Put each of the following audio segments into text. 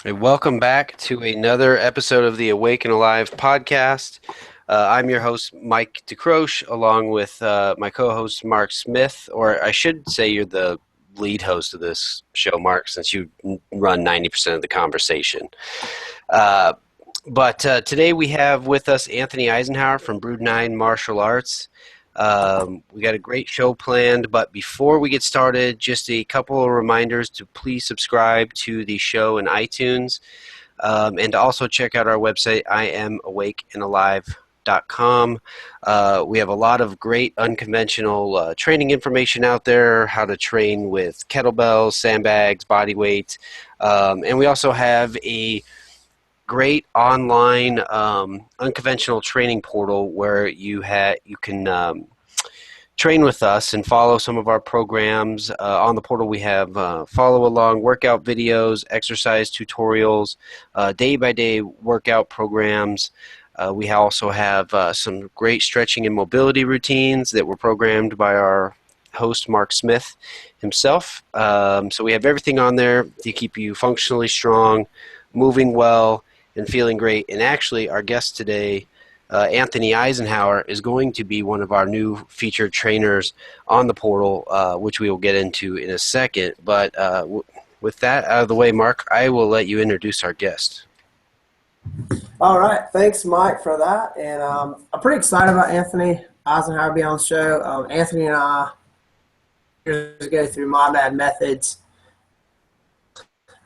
Hey, welcome back to another episode of the Awake and Alive podcast. I'm your host, Mike DeCroche, along with my co-host, Mark Smith, or I should say you're the lead host of this show, Mark, since you run 90% of the conversation. But today we have with us Anthony Eisenhower from Brune Martial Arts. We got a great show planned, but before we get started, just a couple of reminders to please subscribe to the show in iTunes, and to also check out our website, IamAwakeandAlive.com. We have a lot of great unconventional training information out there, how to train with kettlebells, sandbags, bodyweight, and we also have a great online unconventional training portal where you can train with us and follow some of our programs. On the portal we have follow along workout videos, exercise tutorials, day-by-day workout programs. We also have some great stretching and mobility routines that were programmed by our host Mark Smith himself. So we have everything on there to keep you functionally strong, moving well, and feeling great. And actually, our guest today, Anthony Eisenhower, is going to be one of our new featured trainers on the portal, which we will get into in a second. But with that out of the way, Mark, I will let you introduce our guest. All right. Thanks, Mike, for that. And I'm pretty excited about Anthony Eisenhower being on the show. Anthony and I years ago through My Mad Methods.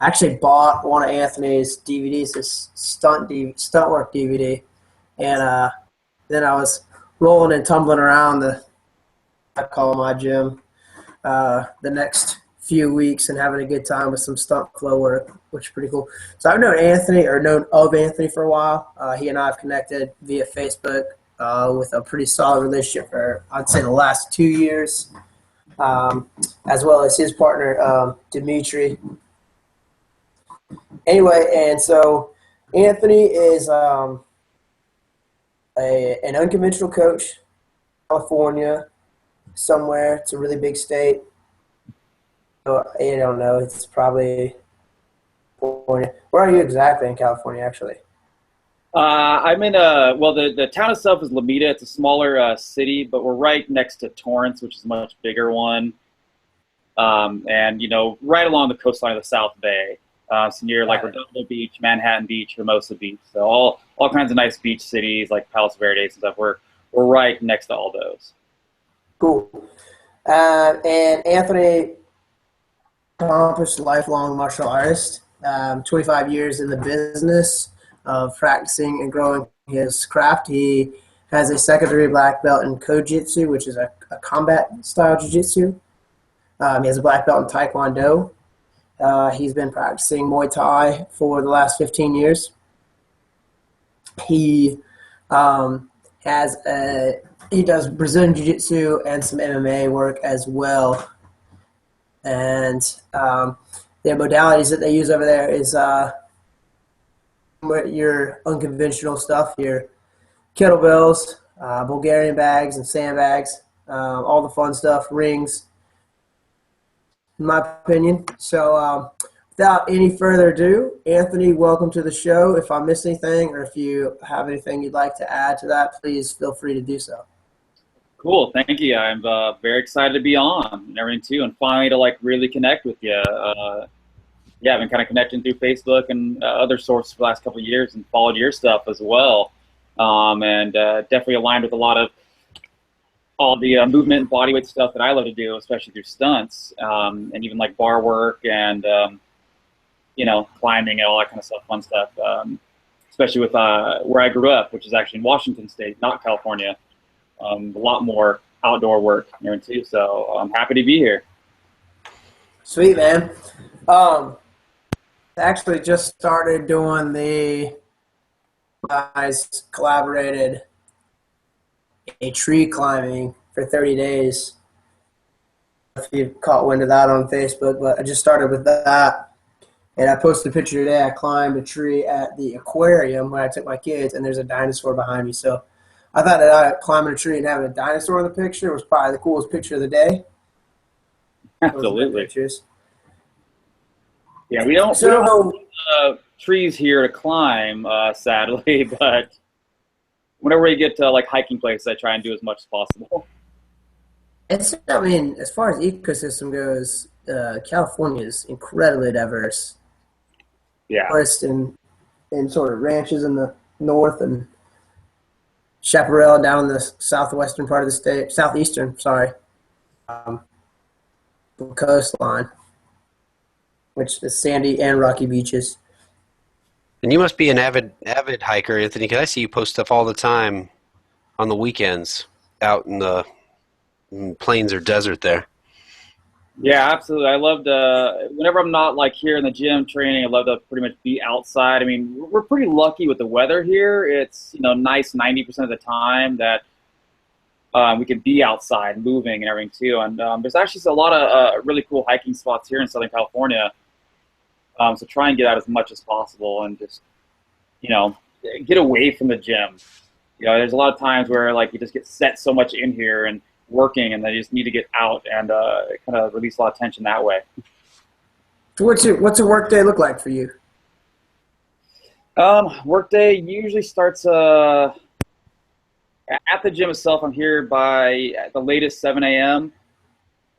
I actually bought one of Anthony's DVDs, this stunt work DVD, and then I was rolling and tumbling around I call my gym the next few weeks and having a good time with some stunt flow work, which is pretty cool. So I've known of Anthony for a while. He and I have connected via Facebook with a pretty solid relationship for, I'd say, the last 2 years, as well as his partner, Dimitri. Anyway, and so Anthony is an unconventional coach, California, somewhere. It's a really big state. So, I don't know. It's probably California. Where are you exactly in California, actually? I'm in the town itself is Lomita. It's a smaller city, but we're right next to Torrance, which is a much bigger one. And, right along the coastline of the South Bay. So near like Redondo Beach, Manhattan Beach, Hermosa Beach. So all kinds of nice beach cities like Palos Verdes and stuff. We're right next to all those. Cool. And Anthony, accomplished lifelong martial artist, 25 years in the business of practicing and growing his craft. He has a secondary black belt in Kojitsu, which is a combat style jiu-jitsu. He has a black belt in Taekwondo. He's been practicing Muay Thai for the last 15 years. He he does Brazilian Jiu-Jitsu and some MMA work as well. And the modalities that they use over there is your unconventional stuff, your kettlebells, Bulgarian bags and sandbags, all the fun stuff, rings, in my opinion. So without any further ado, Anthony, welcome to the show. If I missed anything or if you have anything you'd like to add to that, please feel free to do so. Cool. Thank you. I'm very excited to be on and everything too, and finally to really connect with you. I've been kind of connecting through Facebook and other sources for the last couple of years and followed your stuff as well. And definitely aligned with a lot of all the movement and bodyweight stuff that I love to do, especially through stunts, and even like bar work and, climbing and all that kind of stuff, fun stuff, especially with where I grew up, which is actually in Washington State, not California. A lot more outdoor work here too, so I'm happy to be here. Sweet, man. Actually just started doing the guys collaborated a tree climbing for 30 days. If you caught wind of that on Facebook, but I just started with that. And I posted a picture today. I climbed a tree at the aquarium where I took my kids, and there's a dinosaur behind me. So I thought that climbing a tree and having a dinosaur in the picture was probably the coolest picture of the day. Absolutely. Yeah, we don't have trees here to climb, sadly, but whenever we get to like hiking places, I try and do as much as possible. I mean, as far as ecosystem goes, California is incredibly diverse. Yeah. Forest and sort of ranches in the north and chaparral down in the southwestern part of the state, southeastern, sorry, the coastline, which is sandy and rocky beaches. And you must be an avid hiker, Anthony, because I see you post stuff all the time on the weekends out in the plains or desert there. Yeah, absolutely. I love whenever I'm not like here in the gym training, I love to pretty much be outside. I mean, we're pretty lucky with the weather here. It's, nice 90% of the time that we can be outside moving and everything too. And there's actually a lot of really cool hiking spots here in Southern California. So try and get out as much as possible and just, get away from the gym. There's a lot of times where like you just get set so much in here and working, and they just need to get out and kind of release a lot of tension that way. So what's a work day look like for you? Work day usually starts at the gym itself. I'm here by at the latest 7 a.m.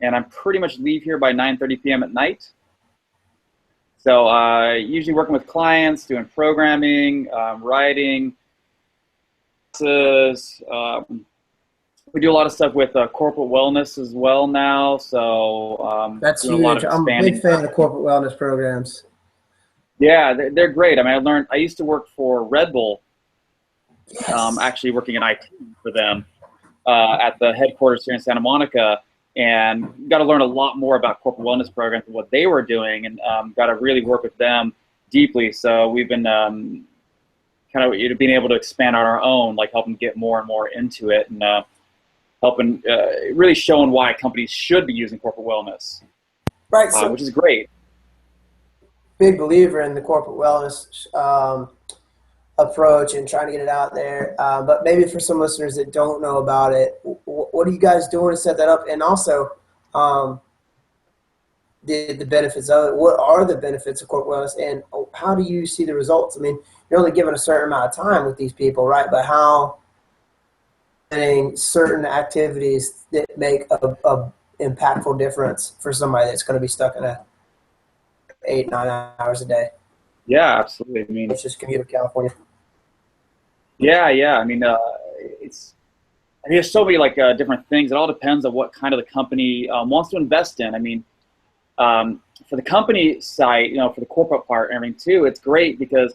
and I'm pretty much leave here by 9:30 p.m. at night. So usually working with clients, doing programming, writing, classes. We do a lot of stuff with corporate wellness as well now. So that's huge. I'm a big fan of corporate wellness programs. Yeah, they're great. I mean, I used to work for Red Bull, yes. Actually working in IT for them at the headquarters here in Santa Monica, and got to learn a lot more about corporate wellness programs and what they were doing, and got to really work with them deeply. So we've been kind of being able to expand on our own, like helping get more and more into it, and helping really showing why companies should be using corporate wellness, right? So which is great. Big believer in the corporate wellness approach and trying to get it out there. But maybe for some listeners that don't know about it, what are you guys doing to set that up? And also, the benefits of it. What are the benefits of corporate wellness, and how do you see the results? I mean, you're only given a certain amount of time with these people, right? But how certain activities that make a impactful difference for somebody that's going to be stuck in 8-9 hours a day. Yeah, absolutely. I mean, it's just commute to California. Yeah. I mean, there's so many like different things. It all depends on what kind of the company wants to invest in. I mean, for the company side, for the corporate part and everything too, it's great because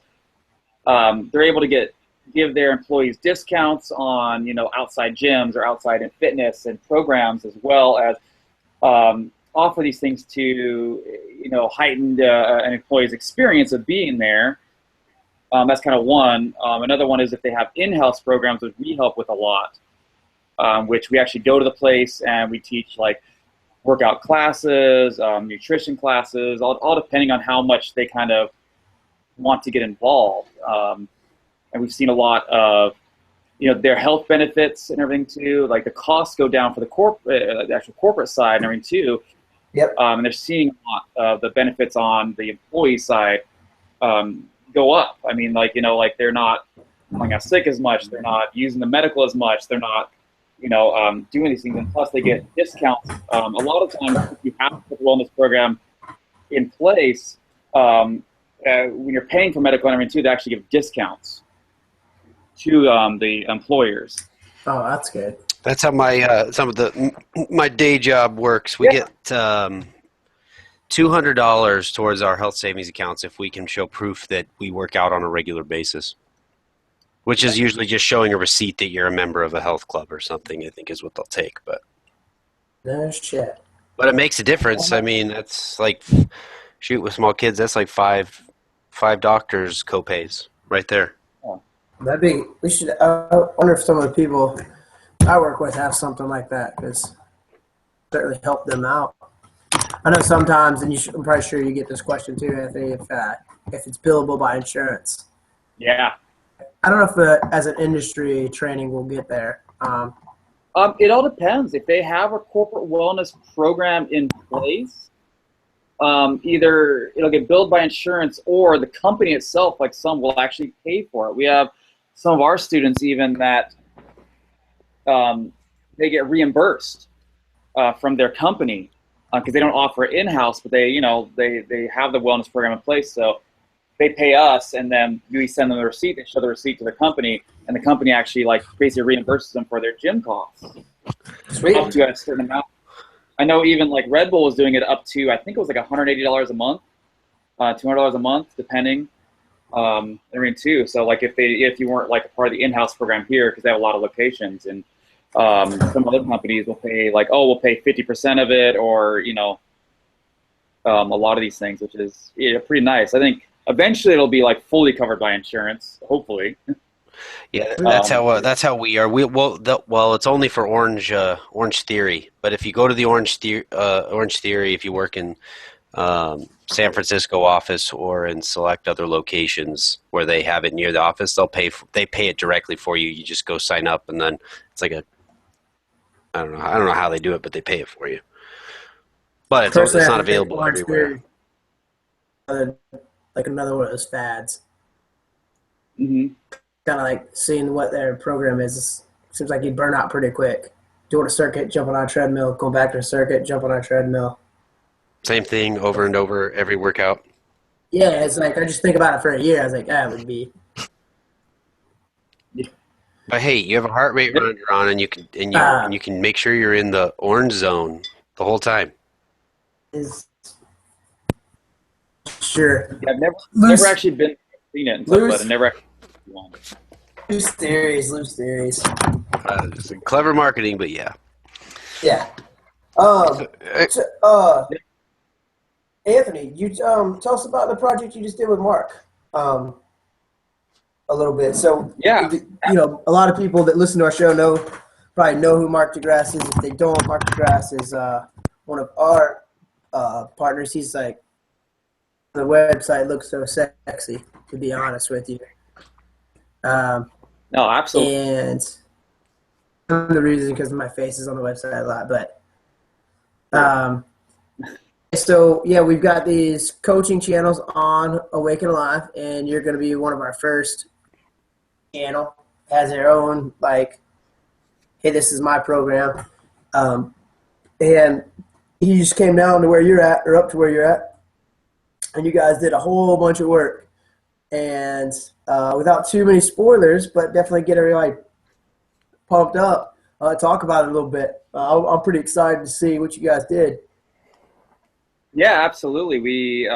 they're able to give their employees discounts on, outside gyms or outside in fitness and programs, as well as offer these things to, heighten an employee's experience of being there. That's kind of one. Another one is if they have in-house programs, which we help with a lot, which we actually go to the place and we teach like workout classes, nutrition classes, all depending on how much they kind of want to get involved. And we've seen a lot of, their health benefits and everything too. Like the costs go down for the actual corporate side and everything too. Yep. And they're seeing a lot of the benefits on the employee side go up. I mean, like they're not going out sick as much. They're not using the medical as much. They're not, doing these things. And plus they get discounts. A lot of times if you have a wellness program in place, when you're paying for medical and everything too, they actually give discounts to the employers. Oh, that's good. That's how my my day job works. We get $200 towards our health savings accounts if we can show proof that we work out on a regular basis, which is usually just showing a receipt that you're a member of a health club or something, I think is what they'll take. But no shit. But it makes a difference. I mean, that's like, shoot, with small kids, that's like five doctors copays right there. We should. I wonder if some of the people I work with have something like that, because certainly help them out. I know sometimes, and I'm probably sure you get this question too, Anthony, if it's billable by insurance. Yeah. I don't know if as an industry training we'll get there. It all depends. If they have a corporate wellness program in place, either it'll get billed by insurance or the company itself, like some will actually pay for it. We have some of our students even that they get reimbursed from their company because they don't offer it in-house, but they have the wellness program in place. So they pay us, and then we send them the receipt. They show the receipt to the company, and the company actually like basically reimburses them for their gym costs. Sweet. Up to a certain amount. I know even like Red Bull was doing it up to, I think it was like $180 a month, $200 a month, depending. Too. So like if you weren't like a part of the in-house program here, because they have a lot of locations, and some other companies will pay like, oh, we'll pay 50% of it, or a lot of these things, which is pretty nice. I think eventually it'll be like fully covered by insurance, hopefully. Yeah, that's how we are. Well, it's only for Orange Theory, but if you go to the Orange Theory, if you work in San Francisco office or in select other locations where they have it near the office, they pay it directly for you. You just go sign up, and then it's like I don't know how they do it, but they pay it for you. But it's not available everywhere. Like another one of those fads. Mm-hmm. Kind of like seeing what their program is. Seems like you burn out pretty quick. Doing a circuit, jumping on a treadmill, going back to a circuit, jumping on a treadmill. Same thing over and over every workout. Yeah, it's like I just think about it for a year. I was like, that would be. But hey, you have a heart rate monitor on, and you can make sure you're in the orange zone the whole time. Is sure. Yeah, I've never actually seen it and stuff, but I never actually won. Loose theories. It's clever marketing, but yeah. Yeah. Anthony, you tell us about the project you just did with Mark. A little bit. So yeah, a lot of people that listen to our show probably know who Mark DeGrasse is. If they don't, Mark DeGrasse is one of our partners. He's like, the website looks so sexy, to be honest with you. No, absolutely. And the reason because my face is on the website a lot, but so yeah, we've got these coaching channels on Awake and Alive, and you're going to be one of our first channel. Has their own like, hey, this is my program, and he just came down to where you're at, or up to where you're at, and you guys did a whole bunch of work, and without too many spoilers, but definitely get everybody pumped up. Talk about it a little bit. I'm pretty excited to see what you guys did. Yeah, absolutely. We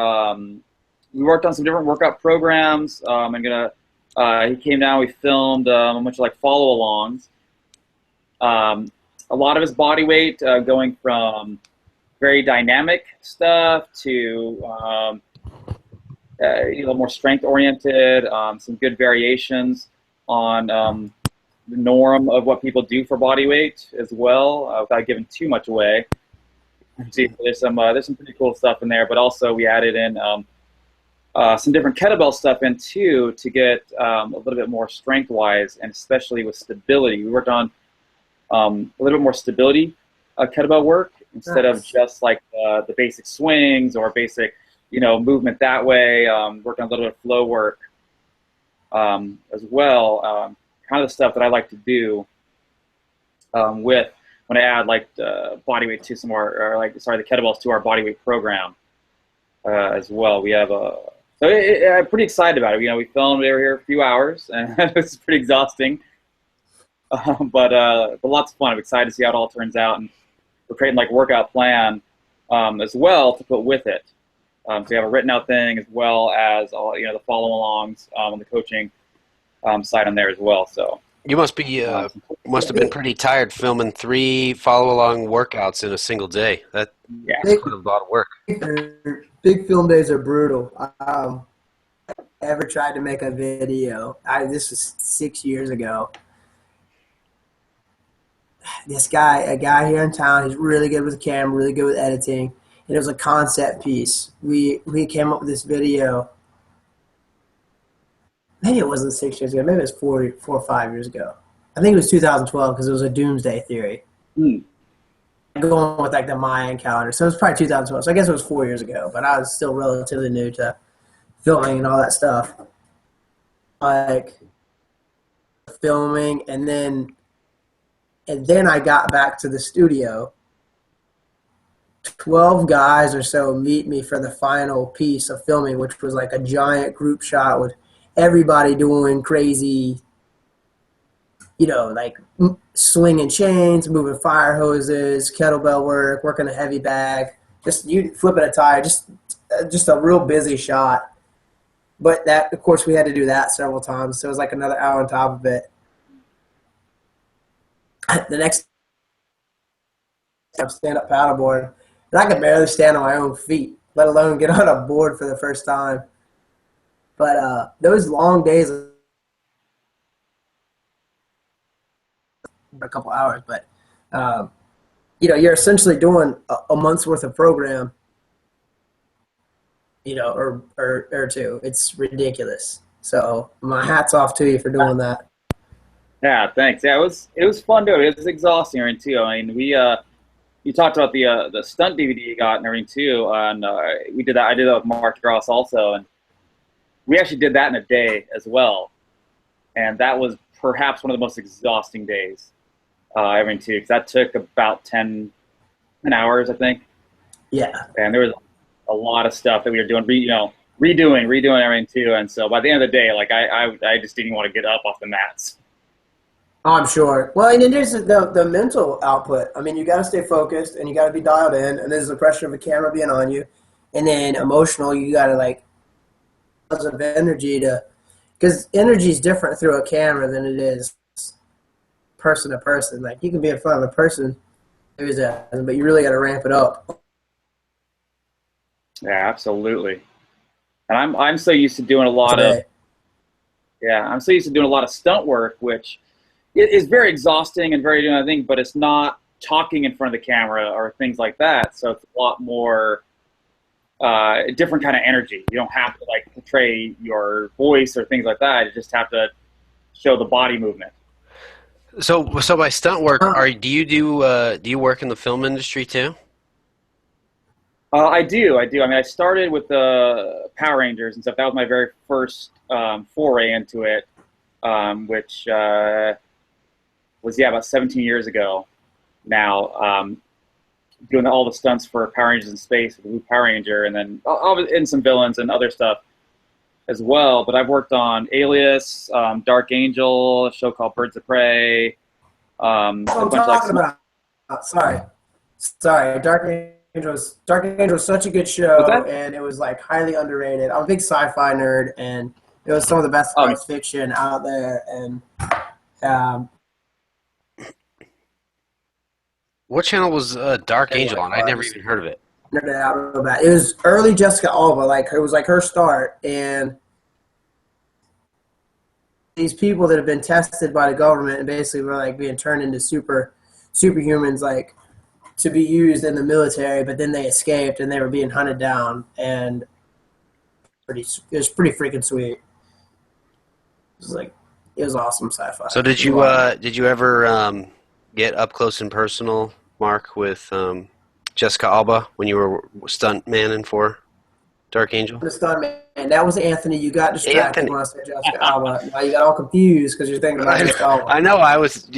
worked on some different workout programs. He came down. We filmed a bunch of like follow-alongs. A lot of his body weight, going from very dynamic stuff to a little more strength-oriented. Some good variations on the norm of what people do for body weight as well, without giving too much away. See, there's some pretty cool stuff in there, but also we added in some different kettlebell stuff in too to get a little bit more strength-wise, and especially with stability. We worked on a little bit more stability kettlebell work instead of just like the basic swings or basic movement that way. Worked on a little bit of flow work as well. Kind of the stuff that I like to do with when I add like body weight to the kettlebells to our body weight program as well. We have I'm pretty excited about it. We filmed over here a few hours, and it was pretty exhausting, but lots of fun. I'm excited to see how it all turns out, and we're creating like workout plan as well to put with it. So we have a written out thing as well as all the follow-alongs on the coaching side on there as well. So. You must have been pretty tired filming 3 follow-along workouts in a single day. That's quite a lot of work. Big film days are brutal. Ever tried to make a video? This was 6 years ago. A guy here in town, he's really good with the camera, really good with editing, and it was a concept piece. We came up with this video. Maybe it wasn't 6 years ago. Maybe it was 4 or 5 years ago. I think it was 2012 because it was a doomsday theory. going with like the Mayan calendar. So it was probably 2012. So I guess it was 4 years ago, but I was still relatively new to filming and all that stuff. Like filming, and then I got back to the studio. 12 guys or so meet me for the final piece of filming, which was like a giant group shot with everybody doing crazy, like swinging chains, moving fire hoses, kettlebell work, working a heavy bag, just you flipping a tire, just a real busy shot. But that, of course, we had to do that several times, so it was like another hour on top of it. The next time, stand-up paddleboard, and I could barely stand on my own feet, let alone get on a board for the first time. But those long days, a couple hours, but you're essentially doing a month's worth of program, or two. It's ridiculous. So my hat's off to you for doing that. Yeah, thanks. Yeah, it was fun doing it. It was exhausting too. I mean, you talked about the stunt DVD you got and everything too, and we did that. I did that with Mark Gross also, and we actually did that in a day as well, and that was perhaps one of the most exhausting days everything too, because that took about 10 hours, I think. Yeah. And there was a lot of stuff that we were doing, redoing everything too, and so by the end of the day, like I just didn't want to get up off the mats. Oh, I'm sure. Well, and there's the mental output. I mean, you got to stay focused, and you got to be dialed in, and there's the pressure of a camera being on you, and then emotional, you got to like tons of energy because energy is different through a camera than it is person to person. Like you can be in front of a person, but you really got to ramp it up. Yeah, absolutely. And I'm so used to doing a lot of stunt work, which is very exhausting and very I think, but it's not talking in front of the camera or things like that. So it's a lot more different kind of energy. You don't have to like portray your voice or things like that. You just have to show the body movement. So by stunt work, do you work in the film industry too? I do. I mean, I started with the Power Rangers and stuff. That was my very first foray into it, which was about 17 years ago now, doing all the stunts for Power Rangers in Space with the Blue Power Ranger, and then in some villains and other stuff as well. But I've worked on Alias, Dark Angel, a show called Birds of Prey. That's what I'm talking about. Sorry. Dark Angel was such a good show, and it was like highly underrated. I'm a big sci-fi nerd, and it was some of the best science fiction out there. And what channel was Dark Angel on? I never even heard of it. It was early Jessica Alba. Like it was like her start, and these people that have been tested by the government and basically were like being turned into superhumans, like to be used in the military, but then they escaped and they were being hunted down, and it was pretty freaking sweet. It was awesome sci-fi. So did you ever get up close and personal, Mark, with Jessica Alba when you were stuntman for Dark Angel? The stuntman, that was Anthony. You got distracted when I said Jessica Alba. Now you got all confused because you're thinking about Jessica Alba. I know. I was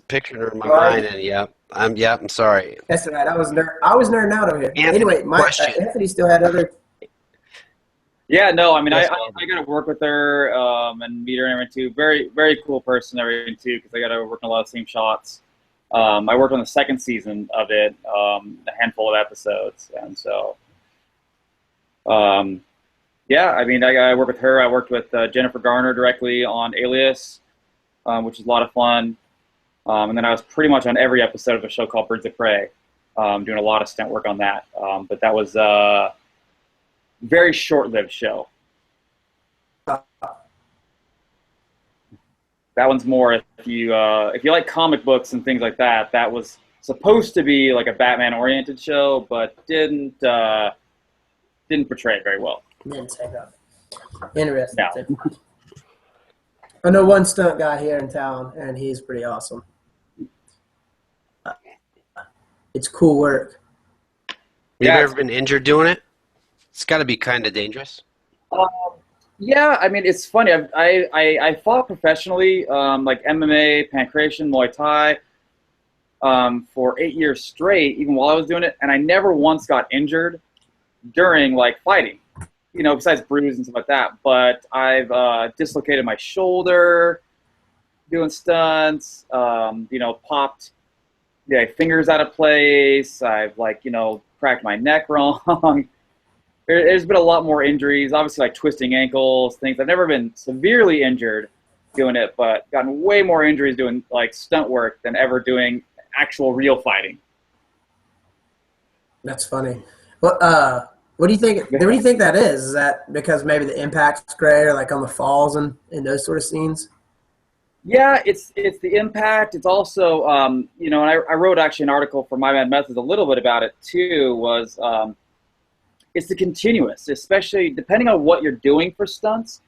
picturing her in my mind, and I'm sorry. That's all right. I was nerding out over here. Anthony, anyway, Anthony still had other. Yeah, no, I mean, I got to work with her and meet her and everything too. Very, very cool person and everything too, because I got to work on a lot of the same shots. I worked on the second season of it, a handful of episodes, and so, yeah, I mean, I worked with her. I worked with Jennifer Garner directly on Alias, which was a lot of fun. And then I was pretty much on every episode of a show called Birds of Prey, doing a lot of stunt work on that. But that was a very short-lived show. That one's more if you like comic books and things like that. That was supposed to be like a Batman-oriented show, but didn't portray it very well. Didn't take up. Interesting. No. I know one stunt guy here in town, and he's pretty awesome. it's cool work. Have you ever been injured doing it? It's got to be kind of dangerous. Um, yeah, I mean, it's funny. I fought professionally, like MMA, pancration, Muay Thai, for 8 years straight, even while I was doing it, and I never once got injured during like fighting. You know, besides bruises and stuff like that. But I've dislocated my shoulder doing stunts. You know, popped fingers out of place. I've like cracked my neck wrong. There's been a lot more injuries, obviously like twisting ankles, things. I've never been severely injured doing it, but gotten way more injuries doing like stunt work than ever doing actual real fighting. That's funny. What do you think? What do you think that is? Is that because maybe the impact's greater, like on the falls and in those sort of scenes? Yeah, it's the impact. It's also, and I wrote actually an article for My Mad Methods a little bit about it too, was it's the continuous, especially depending on what you're doing for stunts,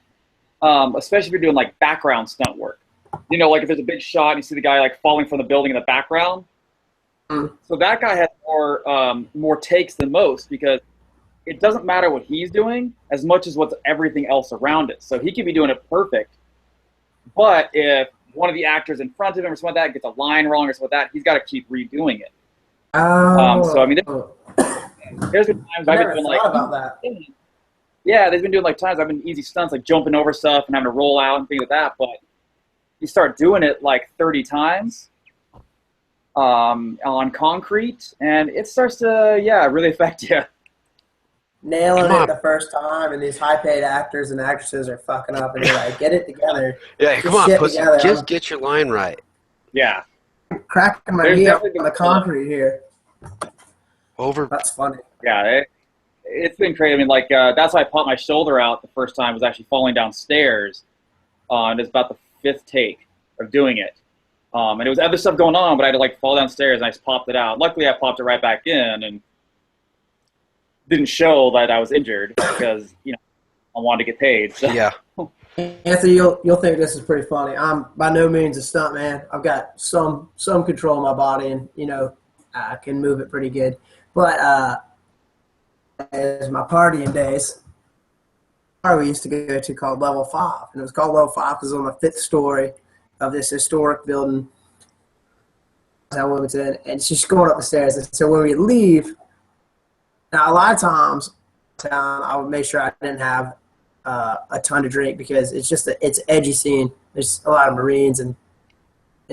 especially if you're doing like background stunt work. You know, like if there's a big shot and you see the guy like falling from the building in the background. So that guy has more takes than most because it doesn't matter what he's doing as much as what's everything else around it. So he could be doing it perfect. But if one of the actors in front of him or something like that gets a line wrong or something like that, he's got to keep redoing it. So I mean, there's been times I've been doing like about that. Yeah, there's been doing like times I've been easy stunts like jumping over stuff and having to roll out and things like that. But you start doing it like 30 times on concrete, and it starts to really affect you. Nailing it the first time, and these high-paid actors and actresses are fucking up, and they're like, "Get it together." Yeah, come on, pussy. Just get your line right. Yeah, cracking my knee up on the concrete here. That's funny. Yeah, it's been crazy. I mean, like that's why I popped my shoulder out the first time. Was actually falling downstairs, and it's about the 5th take of doing it. And it was other stuff going on, but I had to like fall downstairs, and I just popped it out. Luckily, I popped it right back in, and didn't show that I was injured because I wanted to get paid. So. Yeah. Anthony, you'll think this is pretty funny. I'm by no means a stunt man. I've got some control of my body, and I can move it pretty good. But as my partying days, we used to go to called Level 5, and it was called Level 5 because it was on the 5th story of this historic building in Wilmington, and she's going up the stairs. And so when we leave. Now, a lot of times, I would make sure I didn't have a ton to drink because it's an edgy scene. There's a lot of Marines and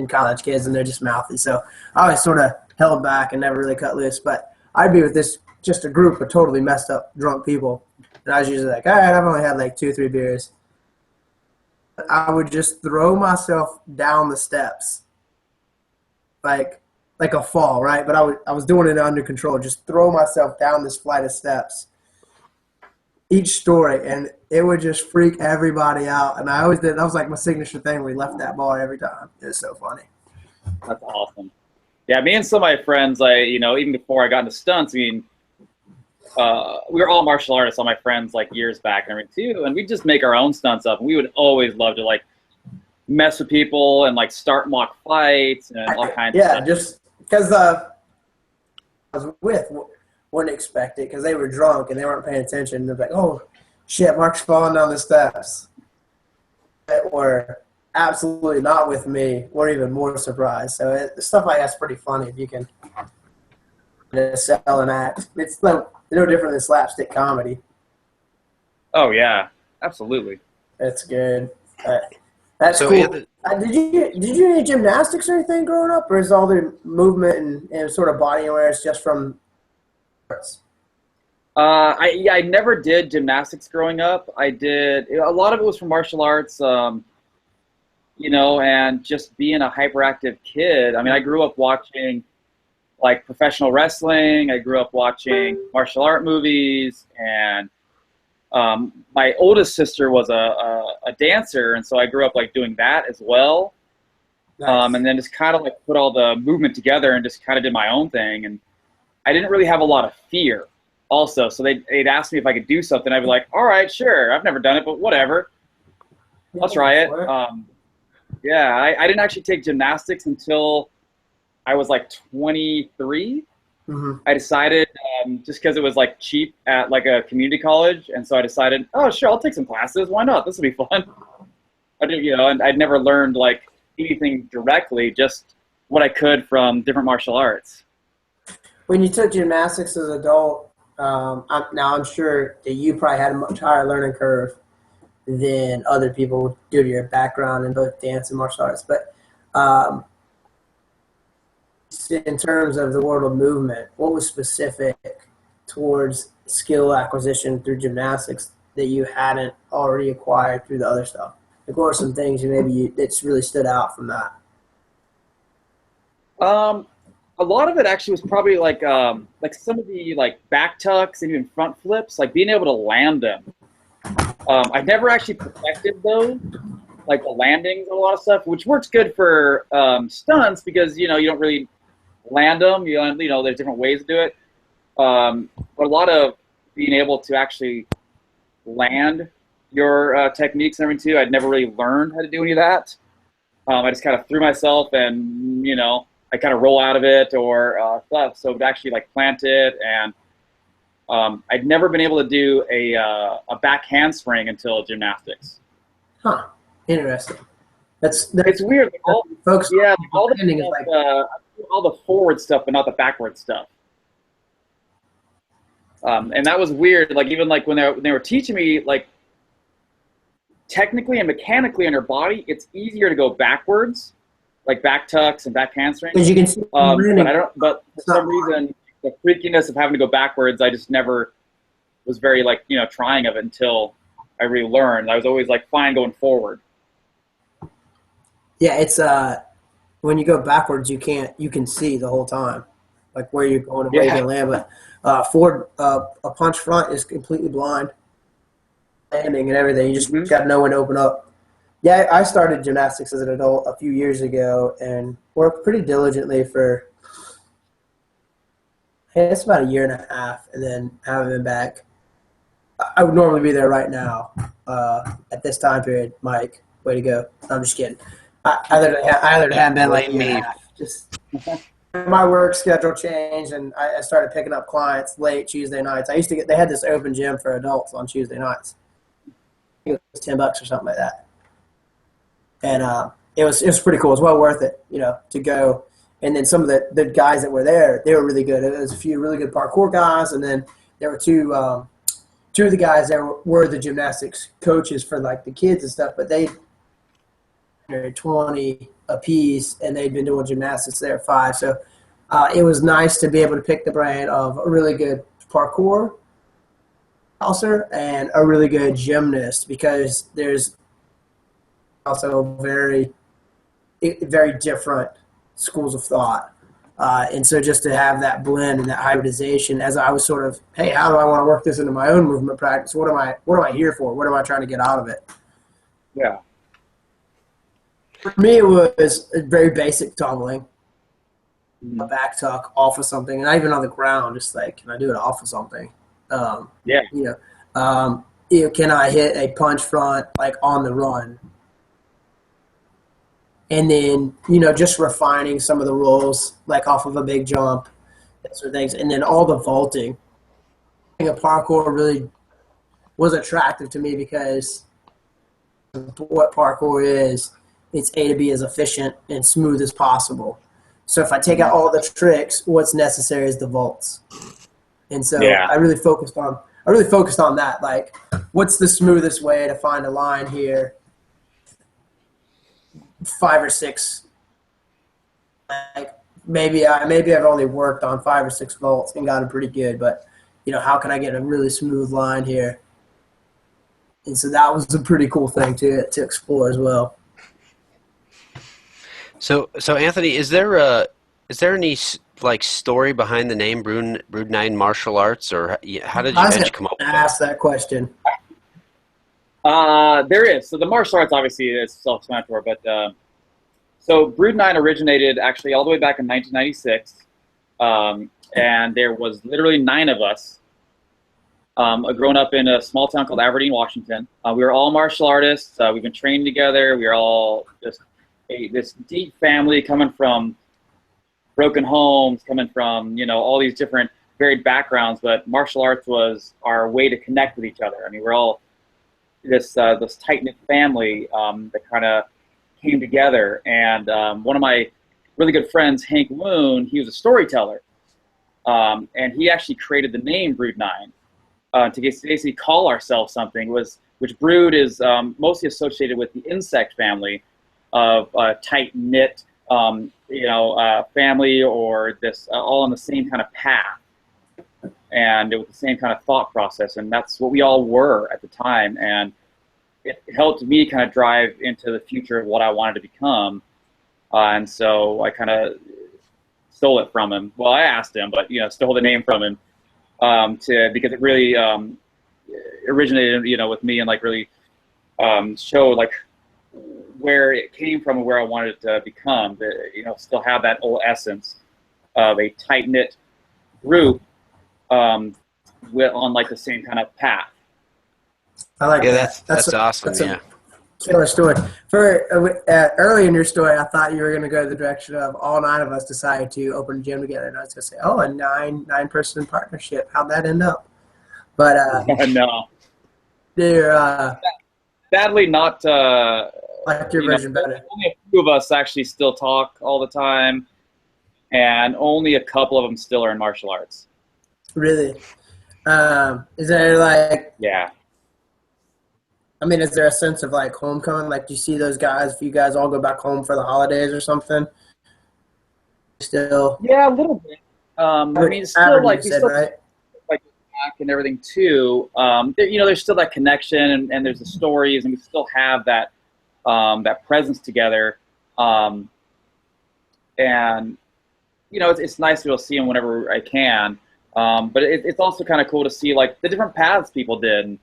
college kids, and they're just mouthy. So I always sort of held back and never really cut loose. But I'd be with just a group of totally messed up, drunk people. And I was usually like, all right, I've only had like 2 or 3 beers. I would just throw myself down the steps like a fall, right? But I was doing it under control. Just throw myself down this flight of steps, each story, and it would just freak everybody out. And I always did. That was like my signature thing. We left that bar every time. It was so funny. That's awesome. Yeah, me and some of my friends, even before I got into stunts, I mean, we were all martial artists, all my friends, like years back and everything too, and we'd just make our own stunts up. And we would always love to like mess with people and like start mock fights and all kinds of stuff. Yeah, just because I was wouldn't expect it because they were drunk and they weren't paying attention. They're like, "Oh, shit, Mark's falling down the steps." That were absolutely not with me. We're even more surprised. So stuff like that's pretty funny if you can sell and act. It's no different than slapstick comedy. Oh yeah, absolutely. That's good. That's so cool. Did you do any gymnastics or anything growing up, or is all the movement and sort of body awareness just from arts? I never did gymnastics growing up. I did a lot of it was from martial arts, and just being a hyperactive kid. I mean, I grew up watching like professional wrestling. I grew up watching martial art movies, and my oldest sister was a dancer, and so I grew up like doing that as well. Nice. And then just kind of like put all the movement together and just kind of did my own thing. And I didn't really have a lot of fear also. So they'd ask me if I could do something. I'd be like, all right, sure. I've never done it, but whatever. I'll try it. I didn't actually take gymnastics until I was like 23. I decided, just because it was like cheap at like a community college, and so I decided, oh sure, I'll take some classes. Why not? This will be fun. I did, and I'd never learned like anything directly, just what I could from different martial arts. When you took gymnastics as an adult, I'm sure that you probably had a much higher learning curve than other people due to your background in both dance and martial arts. But in terms of the world of movement, what was specific towards skill acquisition through gymnastics that you hadn't already acquired through the other stuff? Like, what were some things that's really stood out from that? A lot of it actually was probably like some of the like back tucks and even front flips, like being able to land them. I've never actually perfected those, like the landings and a lot of stuff, which works good for stunts because you don't really land them. There's different ways to do it. But a lot of being able to actually land your techniques and everything too, I'd never really learned how to do any of that. I just kind of threw myself and I kind of roll out of it or stuff. So to actually like plant it, and I'd never been able to do a back handspring until gymnastics. Huh. Interesting. That's it's weird. Like all the stuff, like, all the forward stuff, but not the backward stuff. And that was weird. Like even like when they were teaching me, like technically and mechanically on your body, it's easier to go backwards, like back tucks and back hamstrings. Because you can see. But for some reason, the freakiness of having to go backwards, I just never was very like trying of it until I really learned. I was always like fine going forward. Yeah, it's when you go backwards, you can see the whole time, like where you're going and where you're gonna land. But forward, a punch front is completely blind, landing and everything. You just got to know when to open up. Yeah, I started gymnastics as an adult a few years ago and worked pretty diligently for, it's about a year and a half, and then haven't been back. I would normally be there right now at this time period. Mike, way to go. I'm just kidding. I hadn't been like me. Just my work schedule changed, and I started picking up clients late Tuesday nights. They had this open gym for adults on Tuesday nights. I think it was $10 or something like that. And it was pretty cool. It was well worth it, to go. And then some of the guys that were there, they were really good. There was a few really good parkour guys, and then there were two of the guys that were the gymnastics coaches for like the kids and stuff. But they were 20 apiece, and they'd been doing gymnastics there at 5. So it was nice to be able to pick the brain of a really good parkour also and a really good gymnast, because there's also very, very different schools of thought. And so just to have that blend and that hybridization, as I was sort of, hey, how do I want to work this into my own movement practice? What am I here for? What am I trying to get out of it? Yeah. For me, it was a very basic tumbling, a back tuck off of something, and not even on the ground, just like, can I do it off of something? Can I hit a punch front like on the run? And then, just refining some of the rolls, like off of a big jump, that sort of things. And then all the vaulting. Parkour really was attractive to me because what parkour is, it's A to B as efficient and smooth as possible. So if I take out all the tricks, what's necessary is the vaults. And so I really focused on that. Like, what's the smoothest way to find a line here? 5 or 6. Like maybe I've only worked on 5 or 6 vaults and gotten pretty good, but how can I get a really smooth line here? And so that was a pretty cool thing to explore as well. So Anthony, is there any like story behind the name Brune 9 Martial Arts, or how did you come up with that? Ask that question. There is. So the martial arts obviously is self-explanatory, but so Brune 9 originated actually all the way back in 1996, and there was literally 9 of us. Grown up in a small town called Aberdeen, Washington. We were all martial artists. We've been trained together. We were all just this deep family coming from broken homes, coming from, you know, all these different varied backgrounds, but martial arts was our way to connect with each other. I mean, we're all this tight-knit family that kind of came together. And one of my really good friends, Hank Woon, he was a storyteller. And he actually created the name Brood 9 to basically call ourselves something, which brood is mostly associated with the insect family of tight-knit, family, or this all on the same kind of path. And it was the same kind of thought process, and that's what we all were at the time. And it helped me kind of drive into the future of what I wanted to become. And so I kind of stole it from him. Well, I asked him, but stole the name from him because it really originated, with me, and like really showed like where it came from and where I wanted it to become. Still have that old essence of a tight knit group on like the same kind of path. I like that. That's awesome. That's killer story. For early in your story, I thought you were going to go the direction of all 9 of us decided to open a gym together, and I was going to say, "Oh, a nine-person partnership. How'd that end up?" But no, they're sadly not. like your version better. Only a few of us actually still talk all the time, and only a couple of them still are in martial arts. Really? Is there like? Yeah. I mean, is there a sense of like homecoming? Like, do you see those guys? If you guys all go back home for the holidays or something, still? Yeah, a little bit. I mean, it's still like you said, right? Like back and everything too. There's still that connection, and there's the stories, and we still have that that presence together. And it's nice to be able to see them whenever I can. But it's also kind of cool to see like the different paths people did.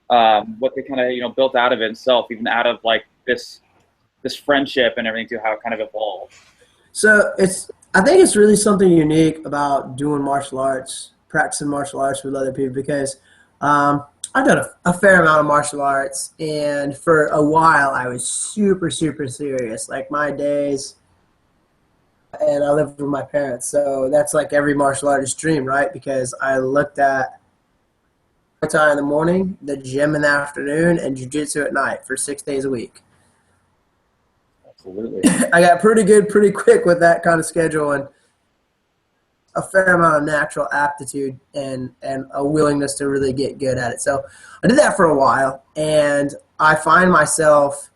What they kind of built out of it itself, even out of like this friendship and everything too, how it kind of evolved. So I think it's really something unique about doing martial arts, practicing martial arts with other people, because I've done a fair amount of martial arts, and for a while I was super, super serious. Like my days, and I lived with my parents, so that's like every martial artist's dream, right? Because I looked at Muay Thai in the morning, the gym in the afternoon, and jiu-jitsu at night for 6 days a week. Absolutely. I got pretty good pretty quick with that kind of schedule, and a fair amount of natural aptitude and a willingness to really get good at it. So I did that for a while, and I find myself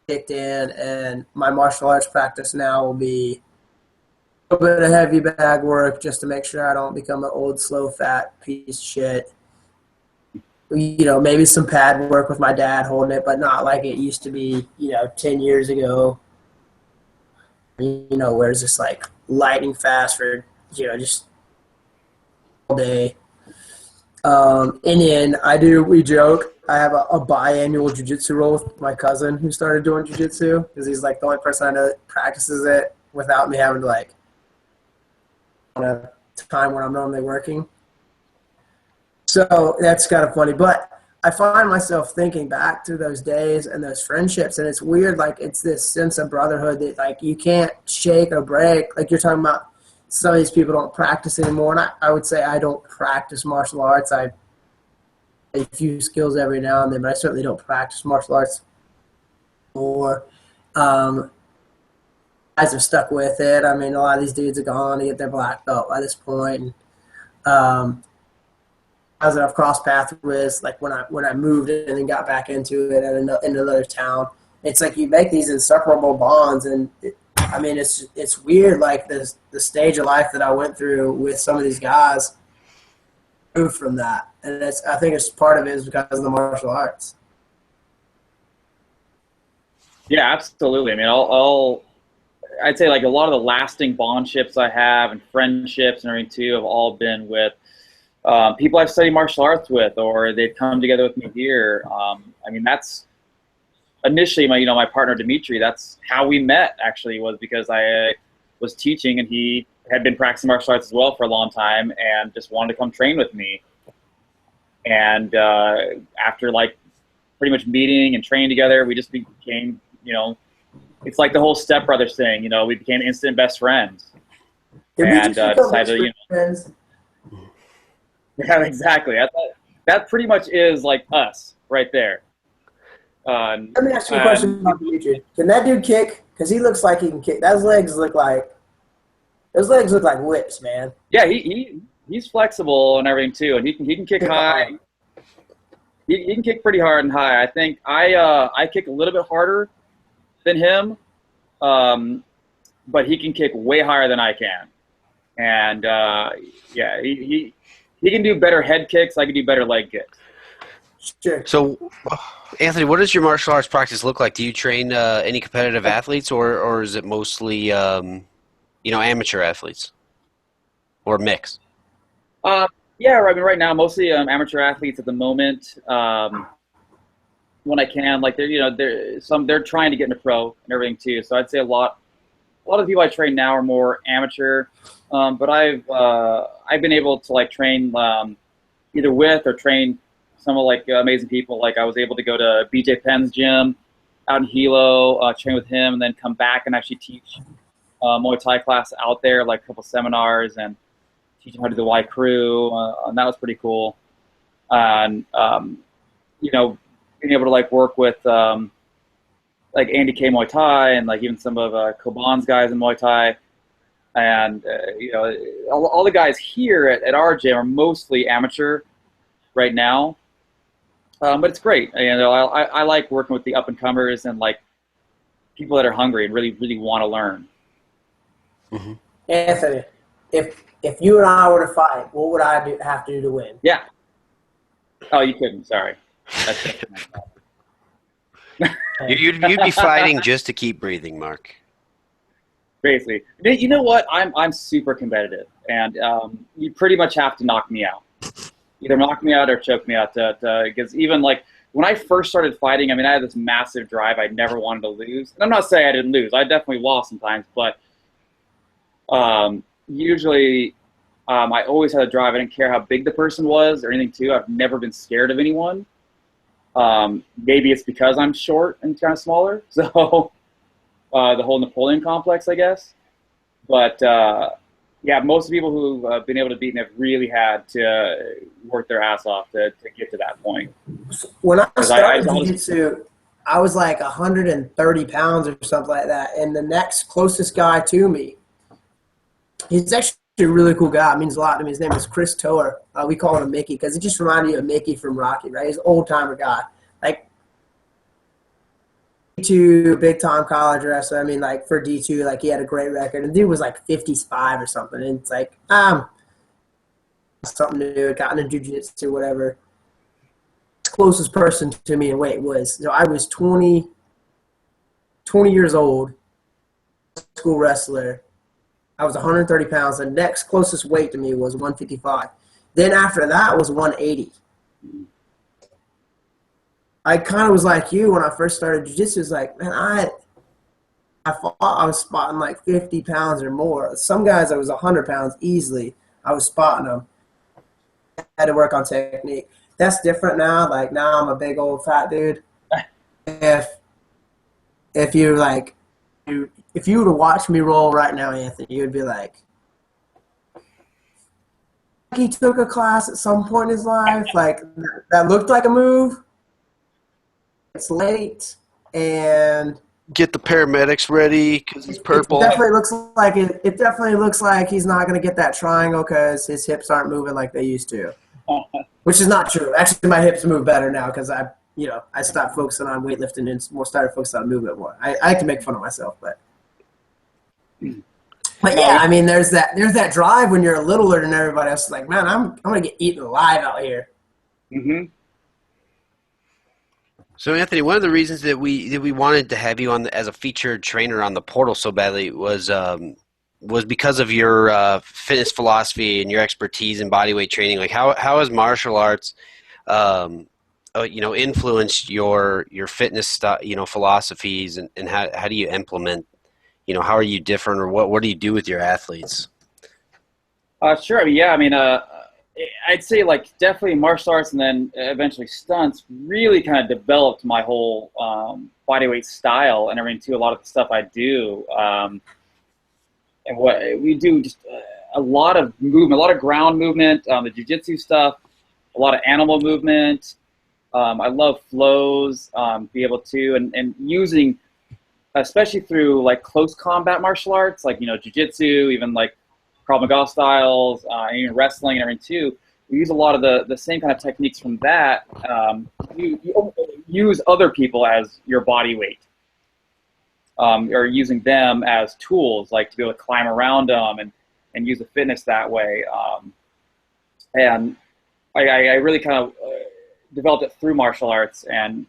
kicked in, and my martial arts practice now will be a little bit of heavy bag work just to make sure I don't become an old, slow, fat piece of shit. Maybe some pad work with my dad holding it, but not like it used to be, 10 years ago. Where it's just like lightning fast for, just all day. And then we joke, I have a biannual jiu-jitsu roll with my cousin who started doing jiu-jitsu, because he's like the only person I know that practices it without me having to like on a time when I'm normally working. So that's kind of funny. But I find myself thinking back to those days and those friendships, and it's weird. Like, it's this sense of brotherhood that like you can't shake or break. Like you're talking about, some of these people don't practice anymore. And I would say I don't practice martial arts. I a few skills every now and then, but I certainly don't practice martial arts more. Guys have stuck with it. I mean, a lot of these dudes are gone to get their black belt by this point. And, guys that I've crossed paths with, like when I moved and then got back into it in another town, it's like you make these inseparable bonds, and it's weird. Like the stage of life that I went through with some of these guys moved from that, and I think it's part of it is because of the martial arts. Yeah, absolutely. I mean, I'd say like a lot of the lasting bondships I have and friendships and everything too have all been with people I've studied martial arts with, or they've come together with me here. I mean, that's initially my partner Dimitri. That's how we met. Actually, was because I was teaching and he had been practicing martial arts as well for a long time and just wanted to come train with me. And after like pretty much meeting and training together, we just became it's like the whole Step Brothers thing. You know, we became instant best friends, Did we and just become decided, you know, friends? yeah, exactly. That pretty much is like us right there. Let me ask you a question about Dimitri. Can that dude kick? Because he looks like he can kick. Those legs look like whips, man. Yeah, he's flexible and everything too, and he can kick high. He can kick pretty hard and high. I think I kick a little bit harder than him, but he can kick way higher than I can. And yeah, he can do better head kicks. I can do better leg kicks. Sure. So, Anthony, what does your martial arts practice look like? Do you train any competitive athletes, or is it mostly amateur athletes, or mix? Yeah, I mean, right now mostly amateur athletes at the moment. When I can, like they're trying to get into pro and everything too. So I'd say a lot of the people I train now are more amateur. But I've been able to like train either with or train some of like amazing people. Like I was able to go to BJ Penn's gym out in Hilo, train with him, and then come back and actually teach Muay Thai class out there, like a couple seminars, and teach them how to do the Y crew, and that was pretty cool. And being able to like work with like Andy K Muay Thai and like even some of Koban's guys in Muay Thai, and all the guys here at our gym are mostly amateur right now, but it's great. I like working with the up and comers and like people that are hungry and really want to learn. Mm-hmm. Anthony, if you and I were to fight, what would I have to do to win? Yeah. Oh, you couldn't. Sorry. You'd be fighting just to keep breathing, Mark. Basically, you know what? I'm super competitive, and you pretty much have to knock me out. Either knock me out or choke me out. Because even like when I first started fighting, I mean, I had this massive drive. I never wanted to lose. And I'm not saying I didn't lose. I definitely lost sometimes, but usually I always had a drive. I didn't care how big the person was or anything too. I've never been scared of anyone. Maybe it's because I'm short and kind of smaller. So the whole Napoleon complex, I guess. But yeah, most people who have been able to beat me have really had to work their ass off to get to that point. When I started jiu-jitsu, I was like 130 pounds or something like that. And the next closest guy to me, he's actually a really cool guy. It means a lot to me. His name is Chris Toer. We call him Mickey because it just reminded you of Mickey from Rocky, right? He's an old-timer guy. Like, D2, big-time college wrestler. I mean, like, for D2, like, he had a great record. And dude was, like, 55 or something. And it's like, something new. Got into jiu-jitsu, whatever. The closest person to me in weight was, I was 20 years old, school wrestler. I was 130 pounds. The next closest weight to me was 155. Then after that was 180. I kind of was like you when I first started jiu-jitsu. It's like, man, I thought I was spotting like 50 pounds or more. Some guys I was 100 pounds easily. I was spotting them. I had to work on technique. That's different now. Like now I'm a big old fat dude. If you like, if you were to watch me roll right now, Anthony, you would be like, he took a class at some point in his life. Like that looked like a move. It's late, and get the paramedics ready because he's purple. It definitely looks like it definitely looks like he's not going to get that triangle because his hips aren't moving like they used to, which is not true. Actually, my hips move better now because I stopped focusing on weightlifting and started focusing on movement more. I like to make fun of myself, but yeah, I mean, there's that drive when you're littler than everybody else. It's like, man, I'm going to get eaten alive out here. Mm-hmm. So, Anthony, one of the reasons that we wanted to have you on as a featured trainer on the portal so badly was because of your fitness philosophy and your expertise in bodyweight training. Like, how has martial arts, influenced your fitness philosophies, and how do you implement? How are you different, or what do you do with your athletes? Sure. I mean, I'd say like definitely martial arts and then eventually stunts really kind of developed my whole bodyweight style and everything too. A lot of the stuff I do and what we do, just a lot of movement, a lot of ground movement, the jiu-jitsu stuff, a lot of animal movement. I love flows, be able to, and using, especially through like close combat martial arts, like, jiu-jitsu, even like Krav Maga styles, and even wrestling and everything too. We use a lot of the same kind of techniques from that. You use other people as your body weight, or using them as tools, like to be able to climb around them and use the fitness that way. And I really kind of developed it through martial arts. And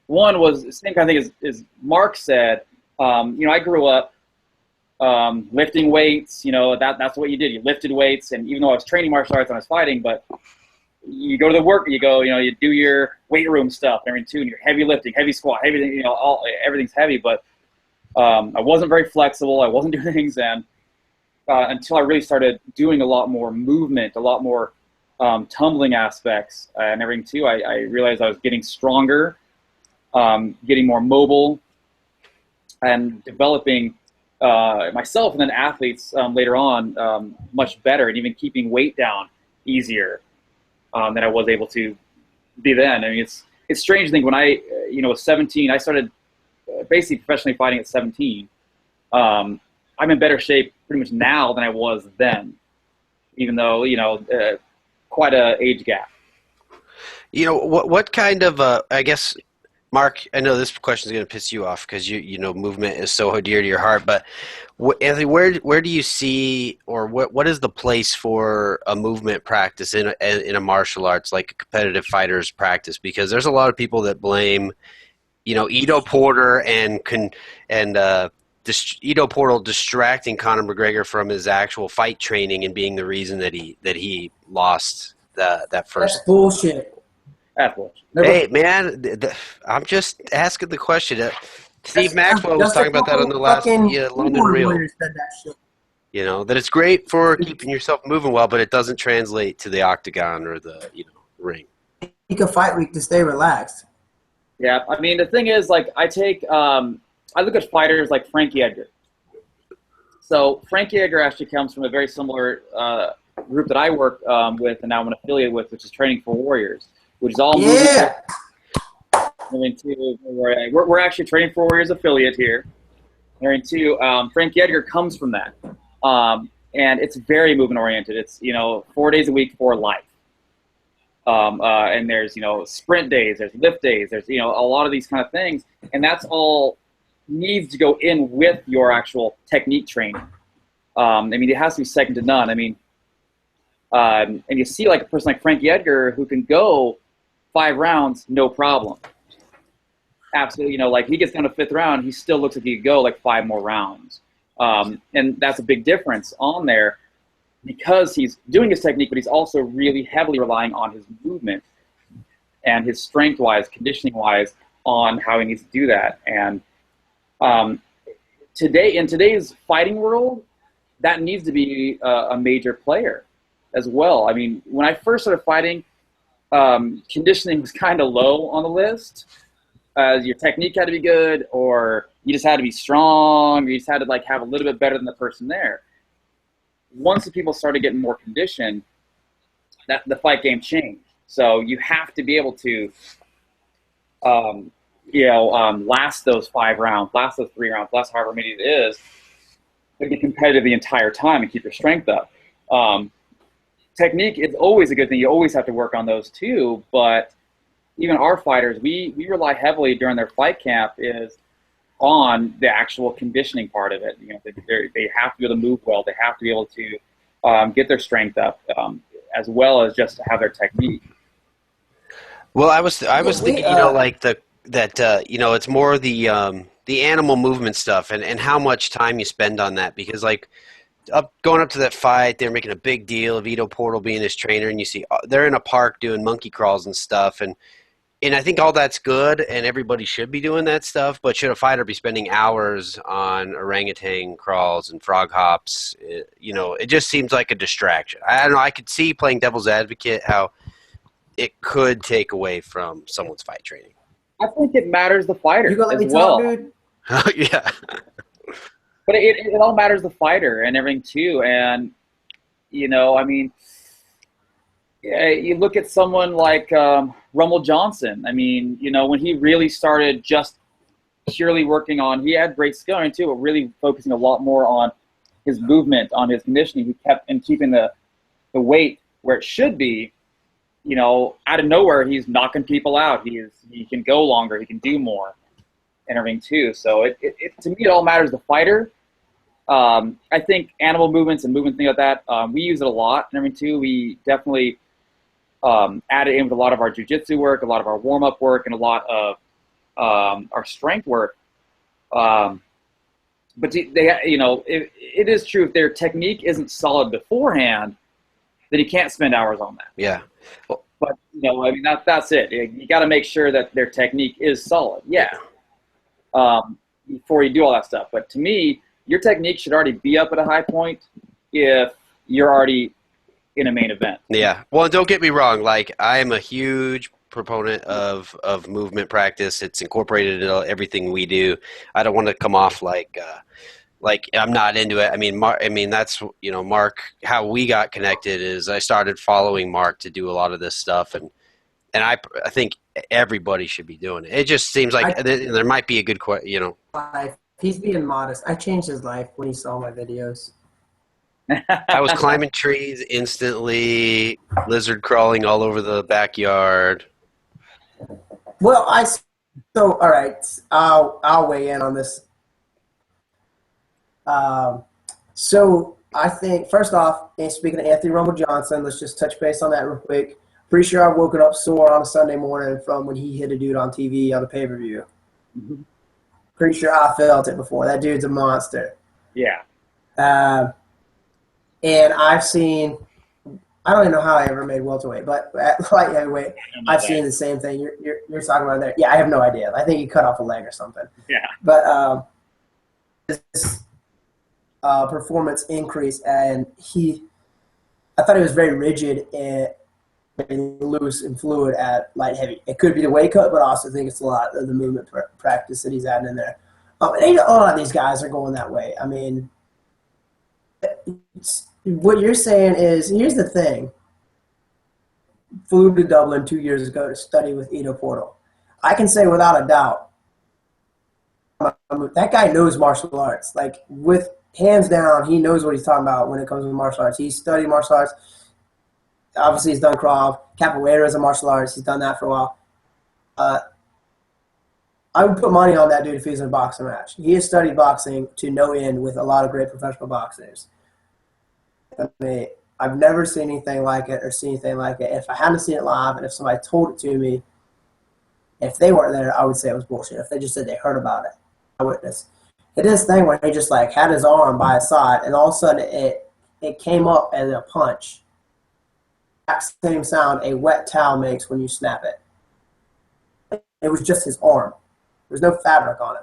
one was the same kind of thing as Mark said. I grew up lifting weights. That's what you did. You lifted weights, and even though I was training martial arts and I was fighting, but you go to the work, you do your weight room stuff, and everything too, and you're heavy lifting, heavy squat, everything, everything's heavy. But I wasn't very flexible. I wasn't doing things, and until I really started doing a lot more movement, a lot more tumbling aspects and everything too, I realized I was getting stronger, getting more mobile, and developing myself and then athletes later on much better, and even keeping weight down easier than I was able to be then. I mean, it's strange to think when I was 17, I started basically professionally fighting at 17. I'm in better shape pretty much now than I was then, even though quite a age gap. What kind of I guess, Mark, I know this question is going to piss you off because movement is so dear to your heart. But Anthony, where do you see, or what is the place for a movement practice in a martial arts, like a competitive fighter's practice? Because there's a lot of people that blame, Ido Portal and Ido Portal distracting Conor McGregor from his actual fight training and being the reason that he lost that first. That's bullshit. Hey, man, I'm just asking the question. Steve Maxwell was talking about that on the last London Reel. That it's great for keeping yourself moving well, but it doesn't translate to the octagon or the ring. Take a fight week to stay relaxed. Yeah, I mean, the thing is, like, I look at fighters like Frankie Edgar. So Frankie Edgar actually comes from a very similar group that I work with, and now I'm an affiliate with, which is Training for Warriors, which is all movement. We're actually Training for Warriors affiliate here. Frankie Edgar comes from that, and it's very movement oriented. It's 4 days a week for life. And there's sprint days, there's lift days, there's a lot of these kind of things, and that's all needs to go in with your actual technique training. I mean, it has to be second to none. I mean, and you see like a person like Frankie Edgar who can go 5 rounds, no problem. Absolutely, like he gets down to 5th round, he still looks like he could go like 5 more rounds. And that's a big difference on there because he's doing his technique, but he's also really heavily relying on his movement and his strength-wise, conditioning-wise on how he needs to do that. And in today's fighting world, that needs to be a major player as well. I mean, when I first started fighting, conditioning was kind of low on the list. Your technique had to be good, or you just had to be strong, or you just had to like have a little bit better than the person there. Once the people started getting more conditioned, that the fight game changed. So you have to be able to, last those 5 rounds, last those 3 rounds, last however many it is, to be competitive the entire time and keep your strength up. Technique is always a good thing. You always have to work on those too, but even our fighters, we rely heavily during their fight camp is on the actual conditioning part of it. They have to be able to move well. They have to be able to get their strength up, as well as just to have their technique. Well, I was thinking, it's more the animal movement stuff and how much time you spend on that, because like going up to that fight, they're making a big deal of Ido Portal being his trainer, and you see they're in a park doing monkey crawls and stuff, and And I think all that's good, and everybody should be doing that stuff. But should a fighter be spending hours on orangutan crawls and frog hops? It just seems like a distraction. I don't know. I could see, playing devil's advocate, how it could take away from someone's fight training. I think it matters the fighter You gonna let as me well. talk, dude? Yeah. But it all matters the fighter and everything too. And I mean, you look at someone like Rummel Johnson. I mean, when he really started just purely working on, he had great skill too, but really focusing a lot more on his movement, on his conditioning. He kept keeping the weight where it should be. Out of nowhere, he's knocking people out. He can go longer. He can do more and everything too. So it to me, it all matters the fighter. I think animal movements and movement things like that, we use it a lot and everything too. We definitely add it in with a lot of our jiu-jitsu work, a lot of our warm-up work, and a lot of our strength work. But it is true, if their technique isn't solid beforehand, then you can't spend hours on that. Yeah. Well, but I mean, that's it. You got to make sure that their technique is solid. Yeah. Before you do all that stuff. But to me, your technique should already be up at a high point if you're already in a main event. Yeah. Well, don't get me wrong. Like, I am a huge proponent of movement practice. It's incorporated into everything we do. I don't want to come off like I'm not into it. I mean, that's, Mark, how we got connected is I started following Mark to do a lot of this stuff. And I think everybody should be doing it. It just seems like there might be a good, He's being modest. I changed his life when he saw my videos. I was climbing trees instantly, lizard crawling all over the backyard. Well, all right. I'll weigh in on this. So I think, first off, and speaking of Anthony Rummel Johnson, let's just touch base on that real quick. Pretty sure I've woken up sore on a Sunday morning from when he hit a dude on TV on a pay-per-view. Mm-hmm. Pretty sure I felt it before. That dude's a monster. Yeah. And I've seen, I don't even know how I ever made welterweight, but at light heavyweight, I've seen the same thing you're talking about there. Yeah, I have no idea. I think he cut off a leg or something. Yeah. But his performance increase, and I thought he was very rigid and loose and fluid at light heavy. It could be the weight cut, but I also think it's a lot of the movement practice that he's adding in there. And a lot of these guys are going that way. I mean, what you're saying is, here's the thing. Flew to Dublin 2 years ago to study with Ido Portal. I can say without a doubt, that guy knows martial arts. Like, with hands down, he knows what he's talking about when it comes to martial arts. He's studied martial arts. Obviously, he's done Krav. Capoeira is a martial arts. He's done that for a while. I would put money on that dude if he was in a boxing match. He has studied boxing to no end with a lot of great professional boxers. I mean, I've never seen anything like it or seen anything like it. If I hadn't seen it live and if somebody told it to me, if they weren't there, I would say it was bullshit. If they just said they heard about it, I witnessed. It is this thing where he just like had his arm by his side, and all of a sudden it came up as a punch. That same sound a wet towel makes when you snap it. It was just his arm. There's no fabric on it.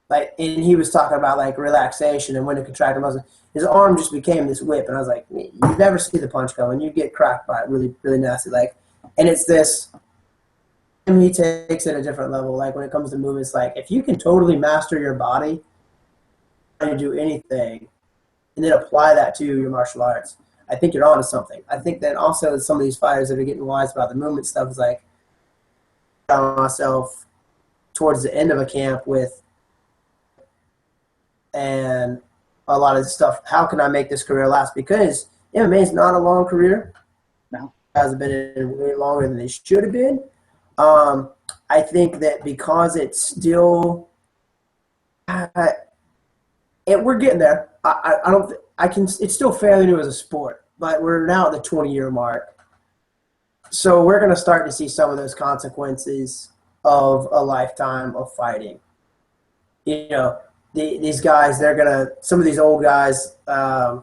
Like, and he was talking about like relaxation and when to contract muscle. His arm just became this whip, and I was like, you never see the punch coming. You get cracked by it really, really nasty. Like, and it's this. And he takes it a different level. Like, when it comes to movements, like if you can totally master your body and do anything, and then apply that to your martial arts, I think you're onto something. I think that also some of these fighters that are getting wise about the movement stuff is like, I found myself towards the end of a camp with, and a lot of stuff. How can I make this career last? Because MMA is not a long career. No, it hasn't been way longer than it should have been. I think that because it's still, we're getting there. I don't. I can. It's still fairly new as a sport, but we're now at the 20-year mark. So we're going to start to see some of those consequences of a lifetime of fighting. You know, these guys, some of these old guys, start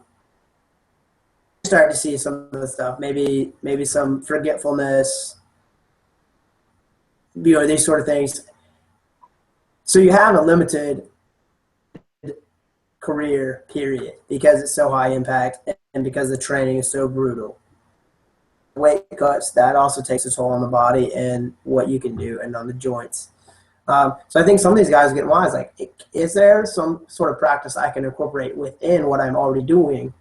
to see some of the stuff. Maybe some forgetfulness. these sort of things. So you have a limited career period because it's so high impact and because the training is so brutal. Weight cuts, that also takes a toll on the body and what you can do and on the joints. So I think some of these guys get wise. Like, is there some sort of practice I can incorporate within what I'm already doing?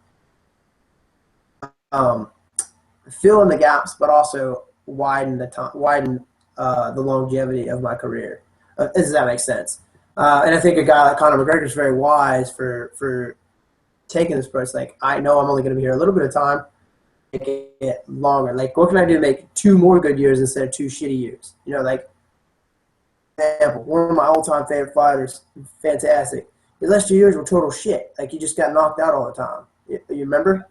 Fill in the gaps, but also widen the longevity of my career. Does that make sense? And I think a guy like Conor McGregor is very wise for taking this approach. Like, I know I'm only going to be here a little bit of time. Make it longer. Like, what can I do to make 2 more good years instead of 2 shitty years? Like, example, one of my all-time favorite fighters, fantastic. His last 2 years were total shit. Like, he just got knocked out all the time. You remember?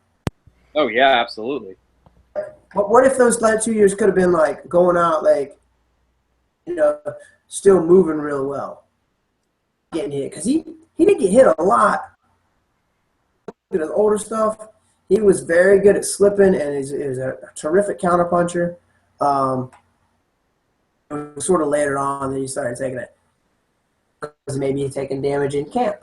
Oh yeah, absolutely. But what if those last 2 years could have been like going out, like, still moving real well, getting hit? Because he didn't get hit a lot. Look at his older stuff. He was very good at slipping, and he was a terrific counterpuncher. Sort of later on that he started taking it. Maybe taking damage in camp,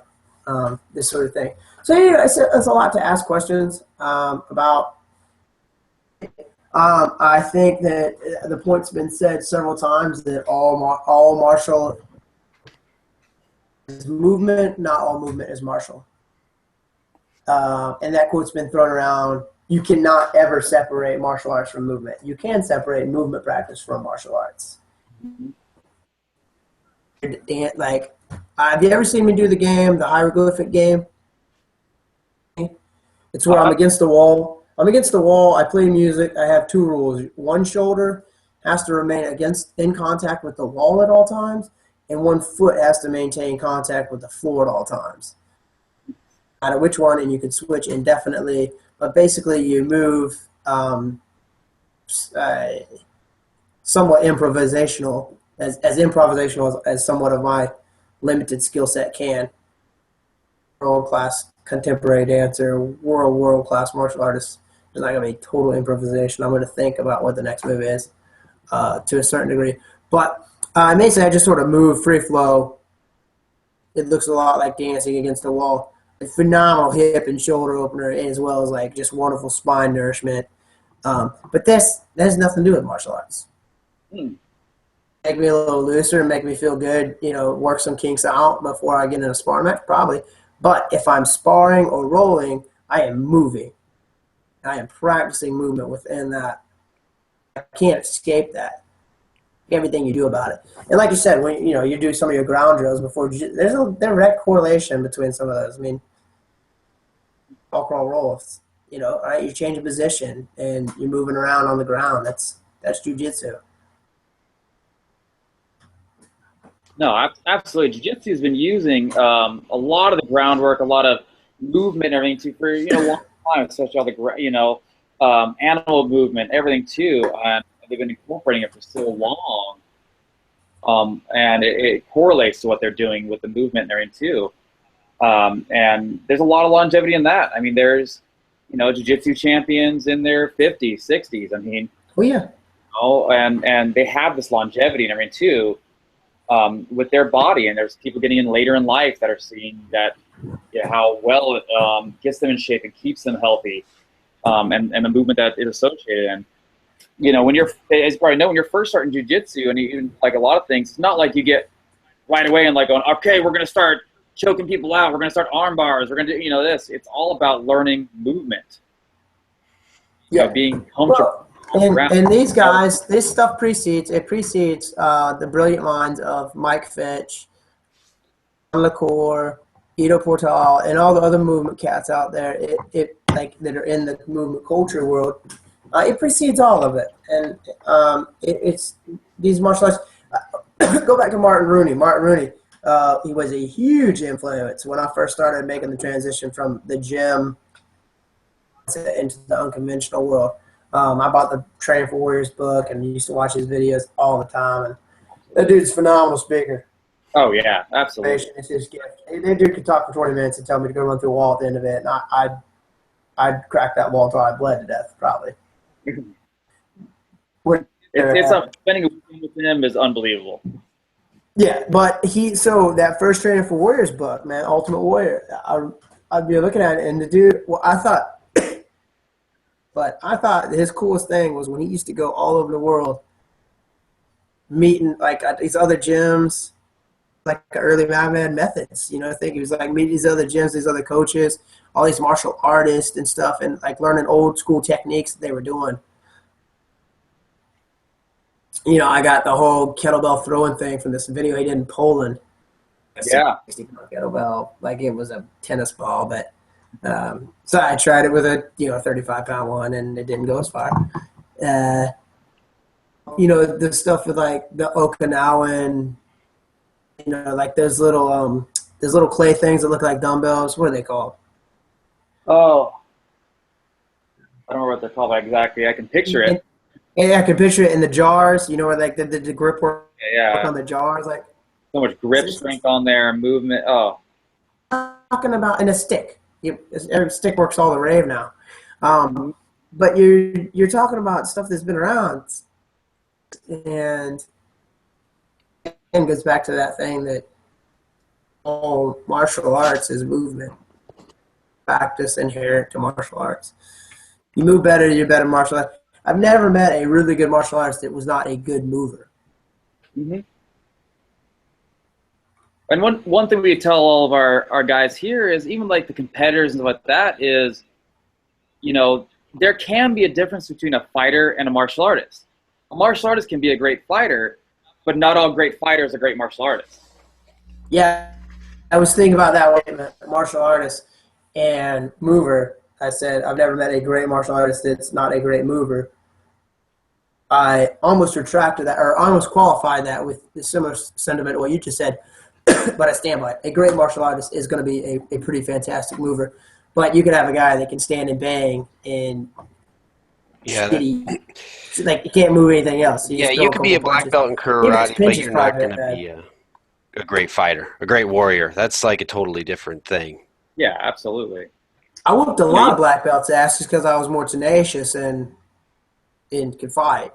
this sort of thing. So it's a lot to ask questions about. I think that the point's been said several times that all martial is movement, not all movement is martial. And that quote's been thrown around. You cannot ever separate martial arts from movement. You can separate movement practice from martial arts. Like, have you ever seen me do the game, the hieroglyphic game? It's where I'm against the wall. I'm against the wall. I play music. I have 2 rules. One shoulder has to remain in contact with the wall at all times, and one foot has to maintain contact with the floor at all times. No matter which one, and you can switch indefinitely. But basically, you move somewhat improvisational, as improvisational as somewhat of my limited skill set can. World-class contemporary dancer, world-class martial artist. There's not going to be total improvisation. I'm going to think about what the next move is to a certain degree. But I may say I just sort of move free flow. It looks a lot like dancing against the wall. A phenomenal hip and shoulder opener, as well as like just wonderful spine nourishment. But that has nothing to do with martial arts. Make me a little looser and make me feel good, work some kinks out before I get in a sparring match, probably. But if I'm sparring or rolling, I am moving. I am practicing movement within that. I can't escape that. Everything you do about it. And like you said, when you do some of your ground drills before, there's a direct correlation between some of those. I mean, walk, roll, roll. Right? You change a position and you're moving around on the ground. That's jiu-jitsu. No, absolutely. Jiu-jitsu has been using a lot of the groundwork, a lot of movement, and everything for a long time, especially all the animal movement, everything too. And they've been incorporating it for so long, and it correlates to what they're doing with the movement and everything too. And there's a lot of longevity in that. I mean, there's jiu-jitsu champions in their 50s, 60s. I mean, oh yeah, and they have this longevity and everything too. With their body, and there's people getting in later in life that are seeing that how well it gets them in shape and keeps them healthy, and the movement that is associated. And when you're, as you probably know, when you're first starting jiu-jitsu, and even like a lot of things, it's not like you get right away and like going, okay, we're going to start choking people out, we're going to start arm bars, we're going to do this. It's all about learning movement. Being comfortable. And these guys, this stuff precedes the brilliant minds of Mike Fitch, LaCour, Ido Portal, and all the other movement cats out there. It that are in the movement culture world. It precedes all of it, and it's these martial arts. Go back to Martin Rooney. Martin Rooney, he was a huge influence when I first started making the transition from the gym into the unconventional world. I bought the Training for Warriors book and used to watch his videos all the time. And that dude's a phenomenal speaker. Oh, yeah, absolutely. It's his gift. That dude could talk for 20 minutes and tell me to go run through a wall at the end of it. And I'd crack that wall until I bled to death, probably. When Spending a weekend with him is unbelievable. Yeah, but so that first training for Warriors book, man, Ultimate Warrior, I'd be looking at it, and the dude, well, I thought his coolest thing was when he used to go all over the world, meeting like at these other gyms, like early Madman methods. I think he was like meeting these other gyms, these other coaches, all these martial artists and stuff, and like learning old school techniques that they were doing. I got the whole kettlebell throwing thing from this video he did in Poland. Yeah. 60-pound kettlebell, like it was a tennis ball, but so I tried it with a 35-pound one, and it didn't go as far. The stuff with like the Okinawan, like those little clay things that look like dumbbells. What are they called? Oh, I don't know what they're called exactly. I can picture it. Yeah, I can picture it in the jars. Where like the grip work Yeah. on the jars, like So much grip strength on there, movement. Oh, talking about in a stick. Every stick works all the rave now. But you're talking about stuff that's been around, and goes back to that thing that all martial arts is movement, practice inherent to martial arts. You move better, you're better martial arts. I've never met a really good martial artist that was not a good mover. Mm-hmm. And one thing we tell all of our guys here is, even like the competitors and stuff like that, is, there can be a difference between a fighter and a martial artist. A martial artist can be a great fighter, but not all great fighters are great martial artists. Yeah, I was thinking about that one, martial artist and mover. I said, I've never met a great martial artist that's not a great mover. I almost retracted that, or almost qualified that with the similar sentiment to what you just said, but I stand by it. A great martial artist is going to be a pretty fantastic mover, but you could have a guy that can stand and bang and like you can't move anything else. You could be a black belt in karate, but you're not going to be a great fighter, a great warrior. That's like a totally different thing. Yeah, absolutely. I whooped a lot of black belts' ass just because I was more tenacious and could fight.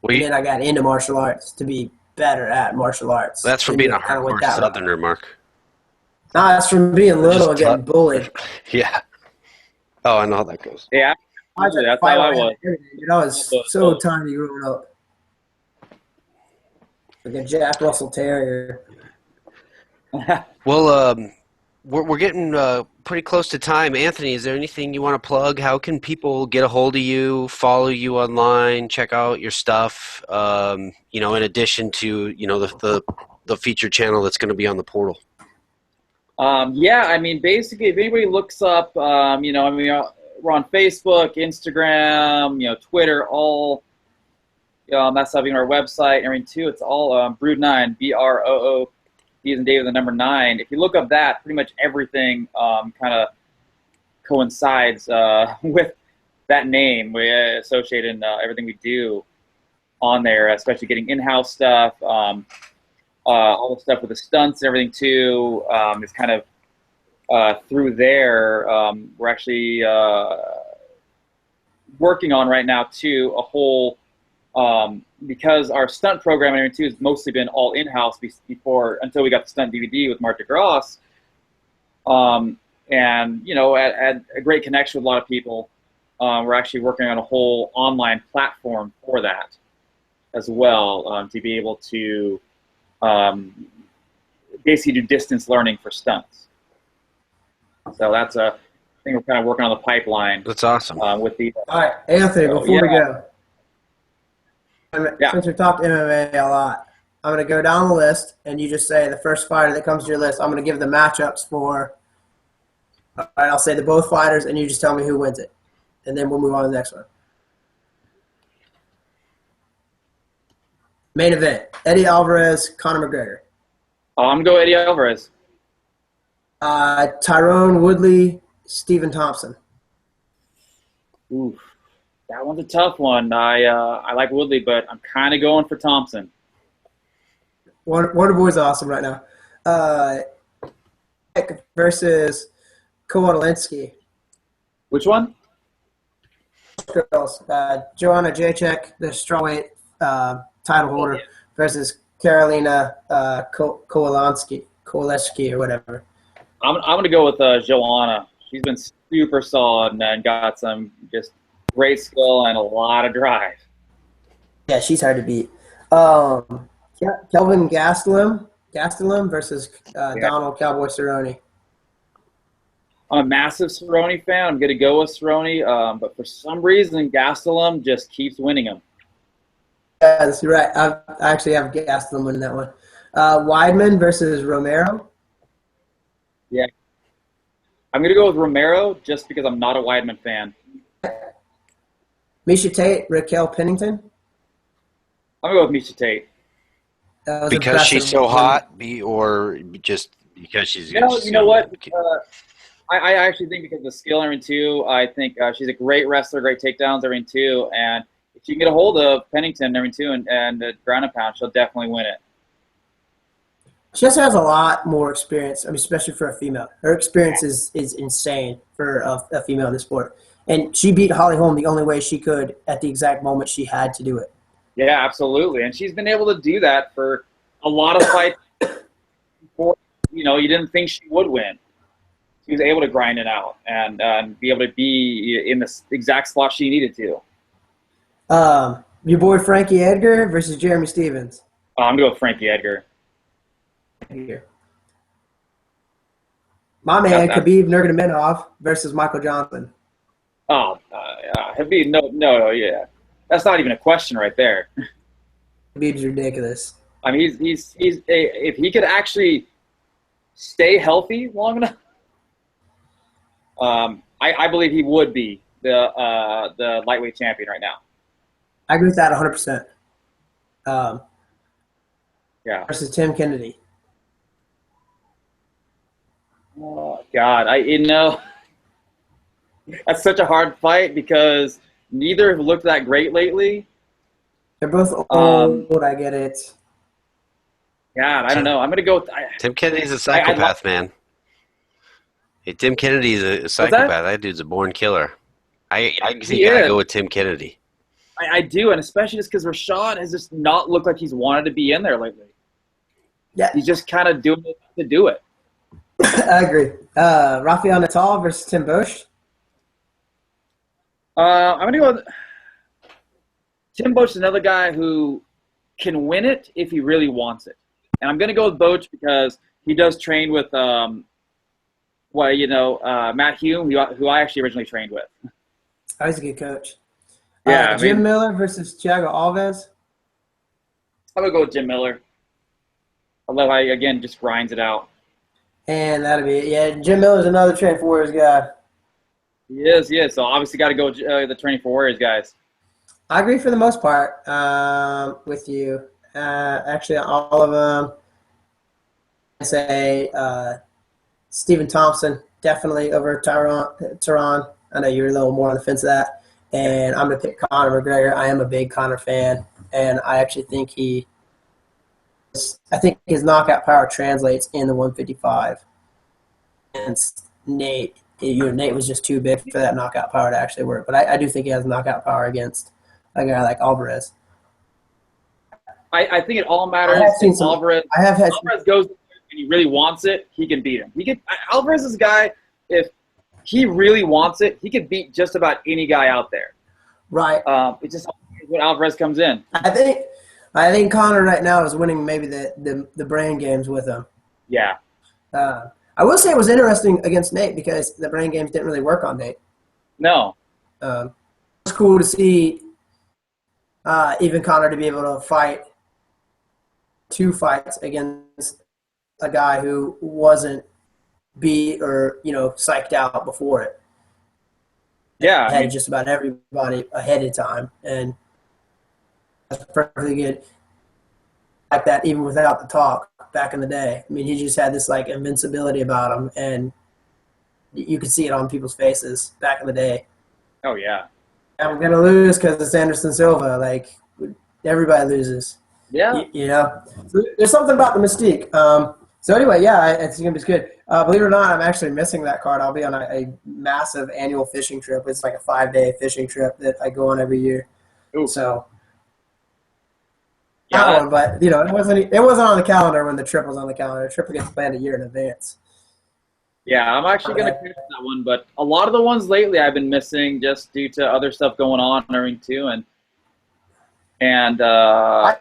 And then I got into martial arts to be better at martial arts. That's from being a hardcore Southerner, Mark. Nah, it's from being little and getting bullied. Yeah. Oh, I know how that goes. Yeah, that's how I was. I was so tiny growing up. Like a Jack Russell Terrier. Well, we're getting pretty close to time. Anthony, is there anything you want to plug? How can people get a hold of you, follow you online, check out your stuff, in addition to, the featured channel that's going to be on the portal? Basically, if anybody looks up, we're on Facebook, Instagram, Twitter, all that stuff, our website and everything too. It's all Brune, BROO. D as in David, the number 9. If you look up that, pretty much everything kind of coincides with that name. We associate in everything we do on there, especially getting in-house stuff, all the stuff with the stunts and everything too. Is kind of through there. We're actually working on right now too a whole. Because our stunt program and everything too has mostly been all in-house until we got the stunt DVD with Mark DeGrosse. Had a great connection with a lot of people. We're actually working on a whole online platform for that as well, to be able to basically do distance learning for stunts. So that's a thing we're kind of working on the pipeline. That's awesome. All right, Anthony, before we go. Since we talked MMA a lot, I'm going to go down the list, and you just say the first fighter that comes to your list. I'm going to give the matchups for. All right, I'll say both fighters, and you just tell me who wins it, and then we'll move on to the next one. Main event: Eddie Alvarez, Conor McGregor. I'm going to go Eddie Alvarez. Tyrone Woodley, Stephen Thompson. Oof. That one's a tough one. I like Woodley, but I'm kind of going for Thompson. Wonder Boy's awesome right now. Versus Kowalski. Which one? Girls. Joanna Jacek, the strawweight title holder, versus Karolina Kowalski or whatever. I'm going to go with Joanna. She's been super solid and got some just great skill and a lot of drive. Yeah, she's hard to beat. Kelvin Gastelum versus Donald Cowboy Cerrone. I'm a massive Cerrone fan. I'm going to go with Cerrone, but for some reason, Gastelum just keeps winning them. Yes, you're right. I actually have Gastelum winning that one. Weidman versus Romero. Yeah. I'm going to go with Romero just because I'm not a Weidman fan. Misha Tate, Raquel Pennington. I'm going to go with Misha Tate. Because she's so hot, or just because she's... You know what? I actually think because of the skill in ring too, I think she's a great wrestler, great takedowns in ring too, and if she can get a hold of Pennington in ring two and ground and pound, she'll definitely win it. She also has a lot more experience, especially for a female. Her experience is insane for a female in the sport. And she beat Holly Holm the only way she could at the exact moment she had to do it. Yeah, absolutely. And she's been able to do that for a lot of fights before, you didn't think she would win. She was able to grind it out and be able to be in the exact spot she needed to. Your boy Frankie Edgar versus Jeremy Stevens. I'm going to go with Frankie Edgar. Here. My man, Khabib Nurmagomedov versus Michael Johnson. Khabib, yeah. That's not even a question right there. Khabib's ridiculous. I mean, he's if he could actually stay healthy long enough, I believe he would be the lightweight champion right now. I agree with that 100%. Yeah. Versus Tim Kennedy. Oh God, that's such a hard fight because neither have looked that great lately. They're both old. I get it. God, I don't know. I'm gonna go with Tim Kennedy's a psychopath, man. Hey, Tim Kennedy's a psychopath. That dude's a born killer. I think I gotta go with Tim Kennedy. I do, and especially just because Rashad has just not looked like he's wanted to be in there lately. Yeah, he's just kind of doing it to do it. I agree. Rafael Natal versus Tim Boesch. I'm going to go with Tim Boesch, another guy who can win it if he really wants it. And I'm going to go with Boesch because he does train with, Matt Hume, who I actually originally trained with. Oh, he's a good coach. Yeah, Jim Miller versus Thiago Alves. I'm going to go with Jim Miller. Although I, again, just grinds it out. And that'll be it. Yeah, Jim Miller's another Train for Warriors guy. He is. So obviously got to go the Training for Warriors guys. I agree for the most part with you. Actually, all of them. I say Stephen Thompson, definitely over Tehran. I know you're a little more on the fence of that. And I'm going to pick Conor McGregor. I am a big Conor fan. And I actually think I think his knockout power translates in the 155. And Nate was just too big for that knockout power to actually work. But I do think he has knockout power against a guy like Alvarez. I think it all matters. Alvarez goes and he really wants it, he can beat him. Alvarez is a guy, if he really wants it, he could beat just about any guy out there. Right. It's just when Alvarez comes in. I think Conor right now is winning maybe the brain games with him. Yeah. I will say it was interesting against Nate because the brain games didn't really work on Nate. No. It's cool to see even Conor to be able to fight 2 fights against a guy who wasn't beat or, psyched out before it. Yeah. Had just about everybody ahead of time. And that's perfectly good. Like that, even without the talk back in the day. I mean, he just had this invincibility about him, and you could see it on people's faces back in the day. Oh yeah. I'm gonna lose because it's Anderson Silva. Everybody loses. Yeah. So there's something about the mystique. So anyway, yeah, it's gonna be good. Believe it or not, I'm actually missing that card. I'll be on a massive annual fishing trip. It's like a 5-day fishing trip that I go on every year. Ooh. So that one, but it wasn't on the calendar when the trip was on the calendar. The trip gets planned a year in advance. Yeah, I'm actually going to catch that one, but a lot of the ones lately I've been missing just due to other stuff going on and everything too, and I've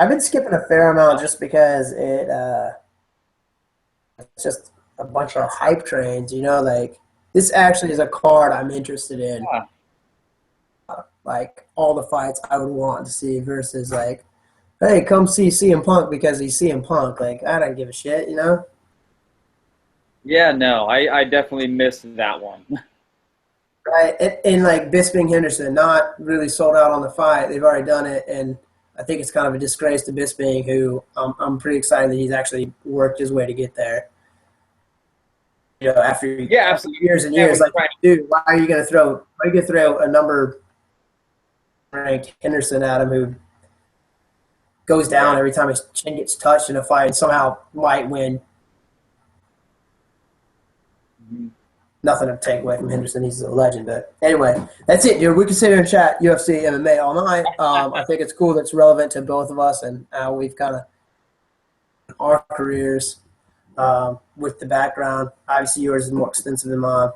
been skipping a fair amount just because it's just a bunch of hype trains. Like this actually is a card I'm interested in. Yeah. Like all the fights I would want to see versus like, hey, come see CM Punk because he's CM Punk. Like I don't give a shit, Yeah, no, I definitely missed that one. Right, and like Bisping Henderson, not really sold out on the fight. They've already done it, and I think it's kind of a disgrace to Bisping, who I'm pretty excited that he's actually worked his way to get there. After absolutely. Years and years, like, dude, why are you gonna throw a number ranked Henderson at him who goes down every time his chin gets touched in a fight and somehow might win? Mm-hmm. Nothing to take away from Henderson. He's a legend. But anyway, that's it, dude. We can sit here and chat UFC, MMA all night. I think it's cool that's relevant to both of us and how we've kind of our careers with the background. Obviously, yours is more extensive than mine.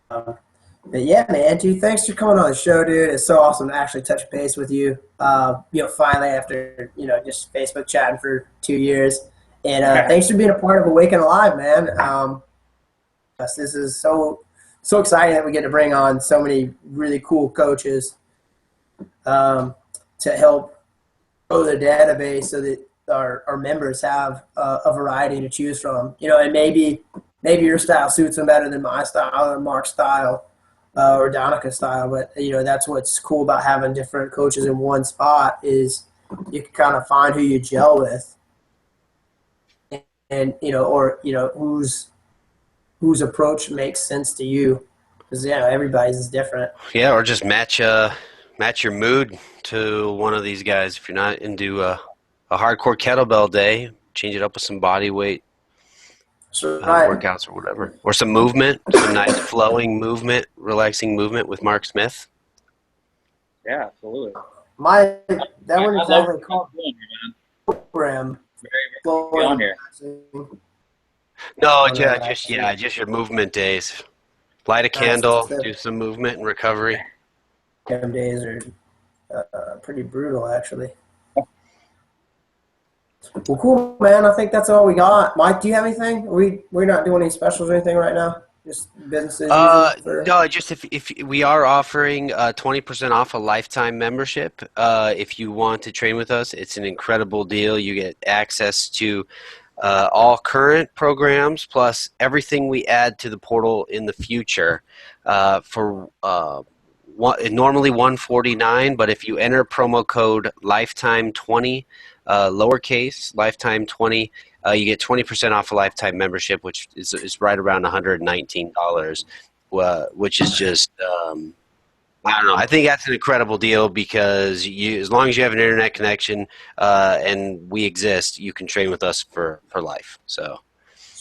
But yeah, man, dude, thanks for coming on the show, dude. It's so awesome to actually touch base with you. Finally after just Facebook chatting for 2 years, and thanks for being a part of Awake and Alive, man. This is so exciting that we get to bring on so many really cool coaches to help grow the database so that our members have a variety to choose from. And maybe your style suits them better than my style or Mark's style or Donica's style. But, that's what's cool about having different coaches in one spot is you can kind of find who you gel with and whose approach makes sense to you, because everybody's is different. Yeah, or just match your mood to one of these guys. If you're not into a hardcore kettlebell day, change it up with some body weight workouts or whatever, or some movement, some nice flowing movement, relaxing movement with Mark Smith. Yeah, absolutely. That one exactly called program. Very on here. No, just your movement days. Light a candle, do some movement and recovery. Them days are pretty brutal, actually. Well, cool, man. I think that's all we got. Mike, do you have anything? We're not doing any specials or anything right now. Just businesses. No, just if we are offering 20% off a lifetime membership. If you want to train with us, it's an incredible deal. You get access to all current programs plus everything we add to the portal in the future for normally $149, but if you enter promo code lifetime20 lowercase lifetime20 you get 20% off a lifetime membership, which is right around $119, which is just I don't know. I think that's an incredible deal because as long as you have an internet connection and we exist, you can train with us for life. So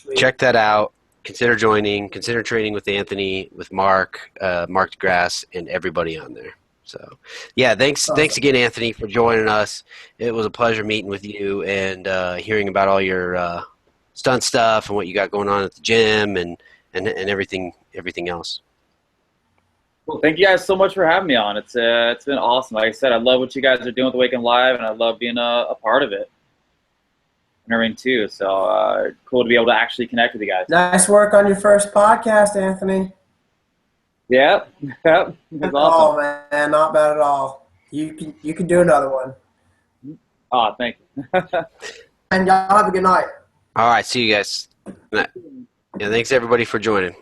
Sweet. Check that out. Consider joining. Consider training with Anthony, with Mark DeGrasse, and everybody on there. So, yeah, thanks again, Anthony, for joining us. It was a pleasure meeting with you and hearing about all your stunt stuff and what you got going on at the gym and everything else. Well, thank you guys so much for having me on. It's been awesome. Like I said, I love what you guys are doing with Awaken Live, and I love being a part of it and everything too. So cool to be able to actually connect with you guys. Nice work on your first podcast, Anthony. Yep. That's awesome. Oh man, not bad at all. You can do another one. Oh, thank you. And y'all have a good night. All right, see you guys. Yeah, thanks everybody for joining.